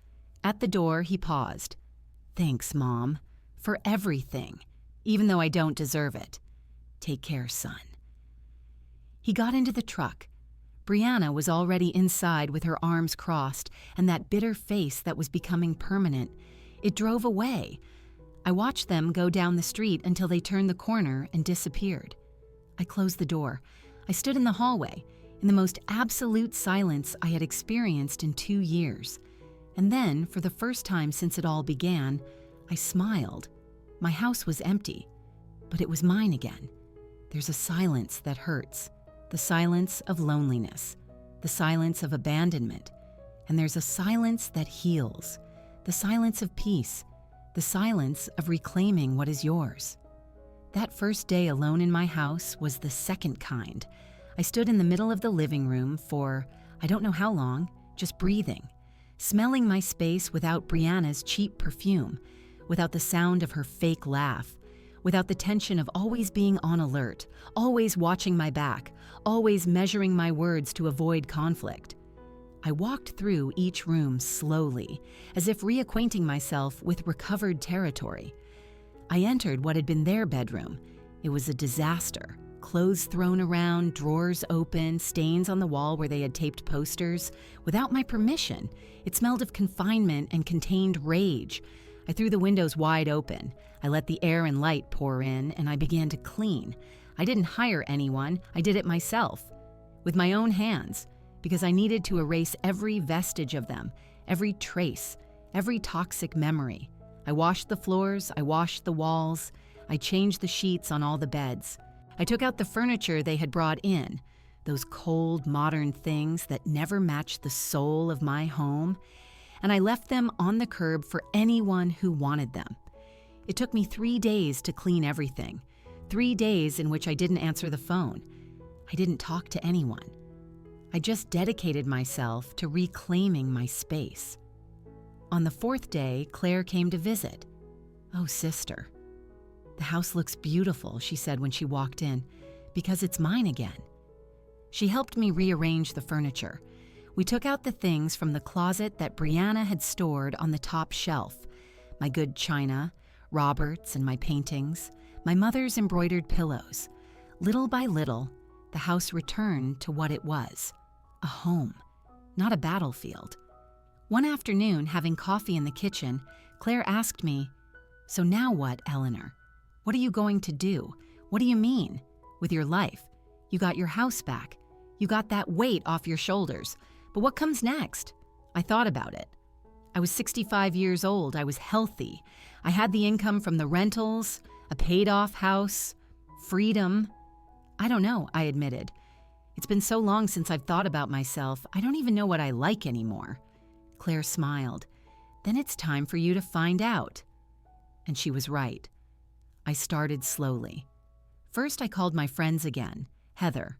At the door, he paused. Thanks, Mom, for everything, even though I don't deserve it. Take care, son. He got into the truck. Brianna was already inside with her arms crossed and that bitter face that was becoming permanent. It drove away. I watched them go down the street until they turned the corner and disappeared. I closed the door. I stood in the hallway, in the most absolute silence I had experienced in 2 years. And then, for the first time since it all began, I smiled. My house was empty, but it was mine again. There's a silence that hurts, the silence of loneliness, the silence of abandonment. And there's a silence that heals, the silence of peace, the silence of reclaiming what is yours. That first day alone in my house was the second kind. I stood in the middle of the living room for, I don't know how long, just breathing, smelling my space without Brianna's cheap perfume, without the sound of her fake laugh, without the tension of always being on alert, always watching my back, always measuring my words to avoid conflict. I walked through each room slowly, as if reacquainting myself with recovered territory. I entered what had been their bedroom. It was a disaster. Clothes thrown around, drawers open, stains on the wall where they had taped posters. Without my permission, it smelled of confinement and contained rage. I threw the windows wide open. I let the air and light pour in, and I began to clean. I didn't hire anyone. I did it myself, with my own hands, because I needed to erase every vestige of them, every trace, every toxic memory. I washed the floors, I washed the walls, I changed the sheets on all the beds. I took out the furniture they had brought in, those cold, modern things that never matched the soul of my home, and I left them on the curb for anyone who wanted them. It took me 3 days to clean everything, 3 days in which I didn't answer the phone. I didn't talk to anyone. I just dedicated myself to reclaiming my space. On the 4th day, Claire came to visit. "Oh, sister. The house looks beautiful," she said when she walked in, "because it's mine again." She helped me rearrange the furniture. We took out the things from the closet that Brianna had stored on the top shelf. My good china, Robert's and my paintings, my mother's embroidered pillows. Little by little, the house returned to what it was, a home, not a battlefield. One afternoon, having coffee in the kitchen, Claire asked me, "So now what, Eleanor? What are you going to do? What do you mean? With your life? You got your house back. You got that weight off your shoulders. But what comes next?" I thought about it. I was 65 years old. I was healthy. I had the income from the rentals, a paid-off house, freedom. I don't know, I admitted. It's been so long since I've thought about myself, I don't even know what I like anymore. Claire smiled. "Then it's time for you to find out." And she was right. I started slowly. First, I called my friends again, Heather,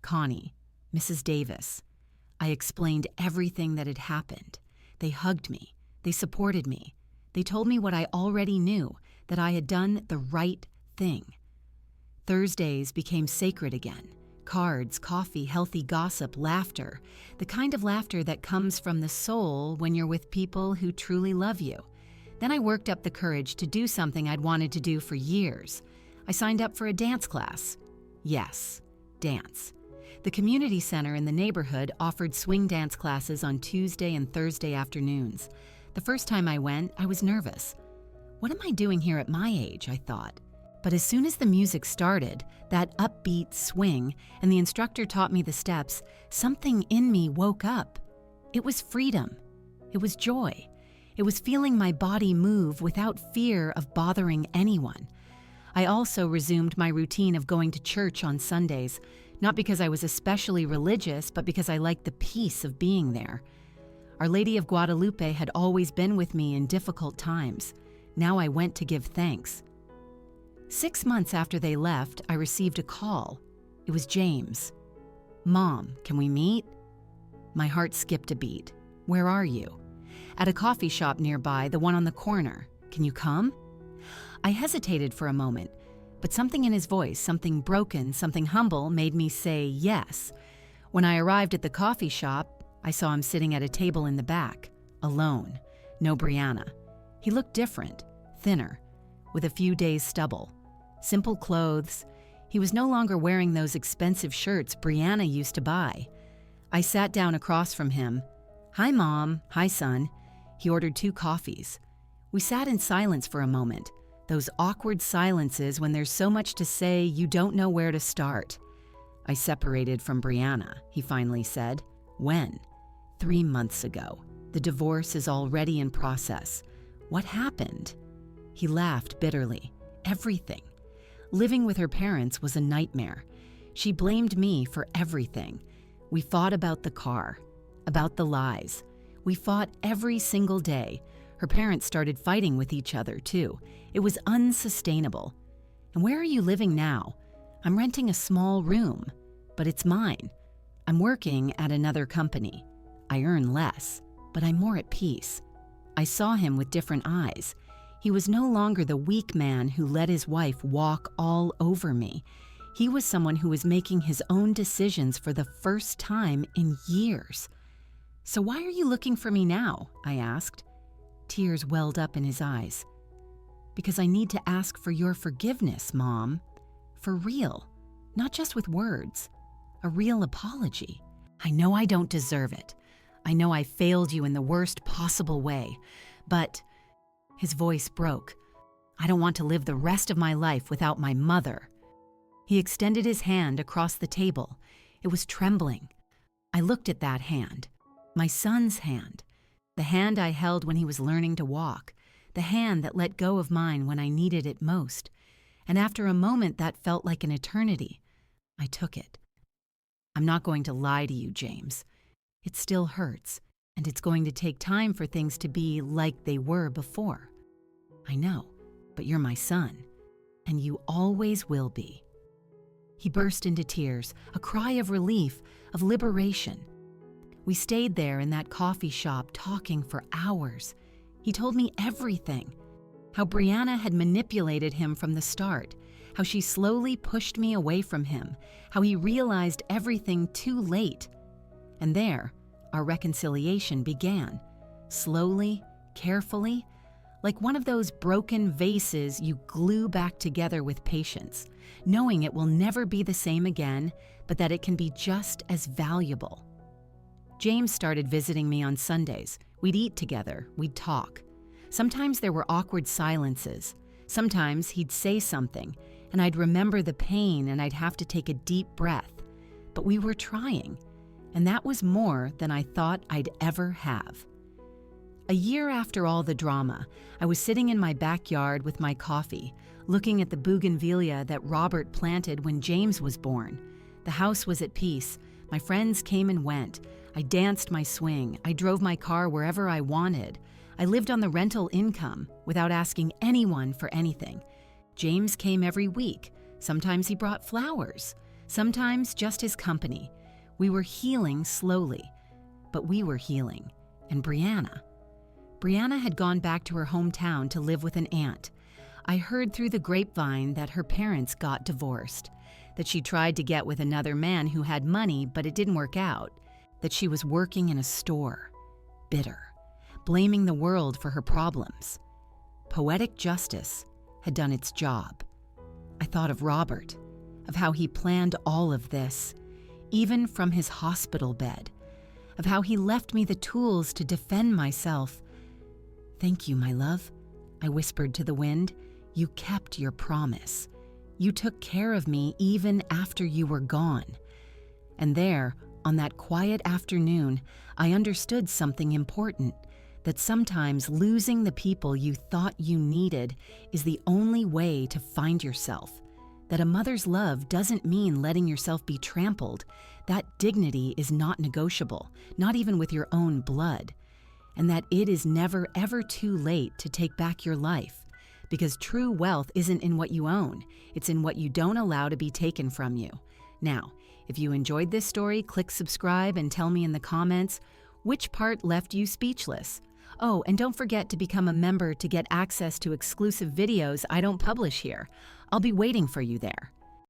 Connie, Mrs. Davis. I explained everything that had happened. They hugged me. They supported me. They told me what I already knew, that I had done the right thing. Thursdays became sacred again. Cards, coffee, healthy gossip, laughter. The kind of laughter that comes from the soul when you're with people who truly love you. Then I worked up the courage to do something I'd wanted to do for years. I signed up for a dance class. Yes, dance. The community center in the neighborhood offered swing dance classes on Tuesday and Thursday afternoons. The first time I went, I was nervous. What am I doing here at my age, I thought. But as soon as the music started, that upbeat swing, and the instructor taught me the steps, something in me woke up. It was freedom. It was joy. It was feeling my body move without fear of bothering anyone. I also resumed my routine of going to church on Sundays, not because I was especially religious, but because I liked the peace of being there. Our Lady of Guadalupe had always been with me in difficult times. Now I went to give thanks. 6 months after they left, I received a call. It was James. "Mom, can we meet?" My heart skipped a beat. "Where are you?" "At a coffee shop nearby, the one on the corner. Can you come?" I hesitated for a moment, but something in his voice, something broken, something humble, made me say yes. When I arrived at the coffee shop, I saw him sitting at a table in the back, alone. No Brianna. He looked different, thinner, with a few days' stubble. Simple clothes. He was no longer wearing those expensive shirts Brianna used to buy. I sat down across from him. "Hi, Mom. Hi, son." He ordered 2 coffees. We sat in silence for a moment, those awkward silences when there's so much to say you don't know where to start. "I separated from Brianna," he finally said. "When?" 3 months ago. The divorce is already in process. What happened?" He laughed bitterly. "Everything. Living with her parents was a nightmare. She blamed me for everything. We fought about the car, about the lies. We fought every single day. Her parents started fighting with each other, too. It was unsustainable. And where are you living now? I'm renting a small room, but it's mine. I'm working at another company. I earn less, but I'm more at peace." I saw him with different eyes. He was no longer the weak man who let his wife walk all over me. He was someone who was making his own decisions for the first time in years. "So why are you looking for me now?" I asked. Tears welled up in his eyes. "Because I need to ask for your forgiveness, Mom. For real, not just with words. A real apology. I know I don't deserve it. I know I failed you in the worst possible way, but..." His voice broke. "I don't want to live the rest of my life without my mother." He extended his hand across the table. It was trembling. I looked at that hand. My son's hand. The hand I held when he was learning to walk. The hand that let go of mine when I needed it most. And after a moment that felt like an eternity, I took it. "I'm not going to lie to you, James. It still hurts, and it's going to take time for things to be like they were before. I know, but you're my son, and you always will be." He burst into tears, a cry of relief, of liberation. We stayed there in that coffee shop talking for hours. He told me everything. How Brianna had manipulated him from the start, how she slowly pushed me away from him, how he realized everything too late. And there, our reconciliation began, slowly, carefully, like one of those broken vases you glue back together with patience, knowing it will never be the same again, but that it can be just as valuable. James started visiting me on Sundays. We'd eat together, we'd talk. Sometimes there were awkward silences. Sometimes he'd say something, and I'd remember the pain and I'd have to take a deep breath. But we were trying, and that was more than I thought I'd ever have. A year after all the drama, I was sitting in my backyard with my coffee, looking at the bougainvillea that Robert planted when James was born. The house was at peace. My friends came and went. I danced my swing. I drove my car wherever I wanted. I lived on the rental income without asking anyone for anything. James came every week. Sometimes he brought flowers. Sometimes just his company. We were healing slowly, but we were healing. And Brianna had gone back to her hometown to live with an aunt. I heard through the grapevine that her parents got divorced, that she tried to get with another man who had money, but it didn't work out, that she was working in a store, bitter, blaming the world for her problems. Poetic justice had done its job. I thought of Robert, of how he planned all of this, even from his hospital bed, of how he left me the tools to defend myself. "Thank you, my love," I whispered to the wind. "You kept your promise." You took care of me even after you were gone. And there, on that quiet afternoon, I understood something important, that sometimes losing the people you thought you needed is the only way to find yourself. That a mother's love doesn't mean letting yourself be trampled. That dignity is not negotiable, not even with your own blood. And that it is never ever too late to take back your life. Because true wealth isn't in what you own, it's in what you don't allow to be taken from you. Now, if you enjoyed this story, click subscribe and tell me in the comments which part left you speechless. Oh, and don't forget to become a member to get access to exclusive videos I don't publish here. I'll be waiting for you there.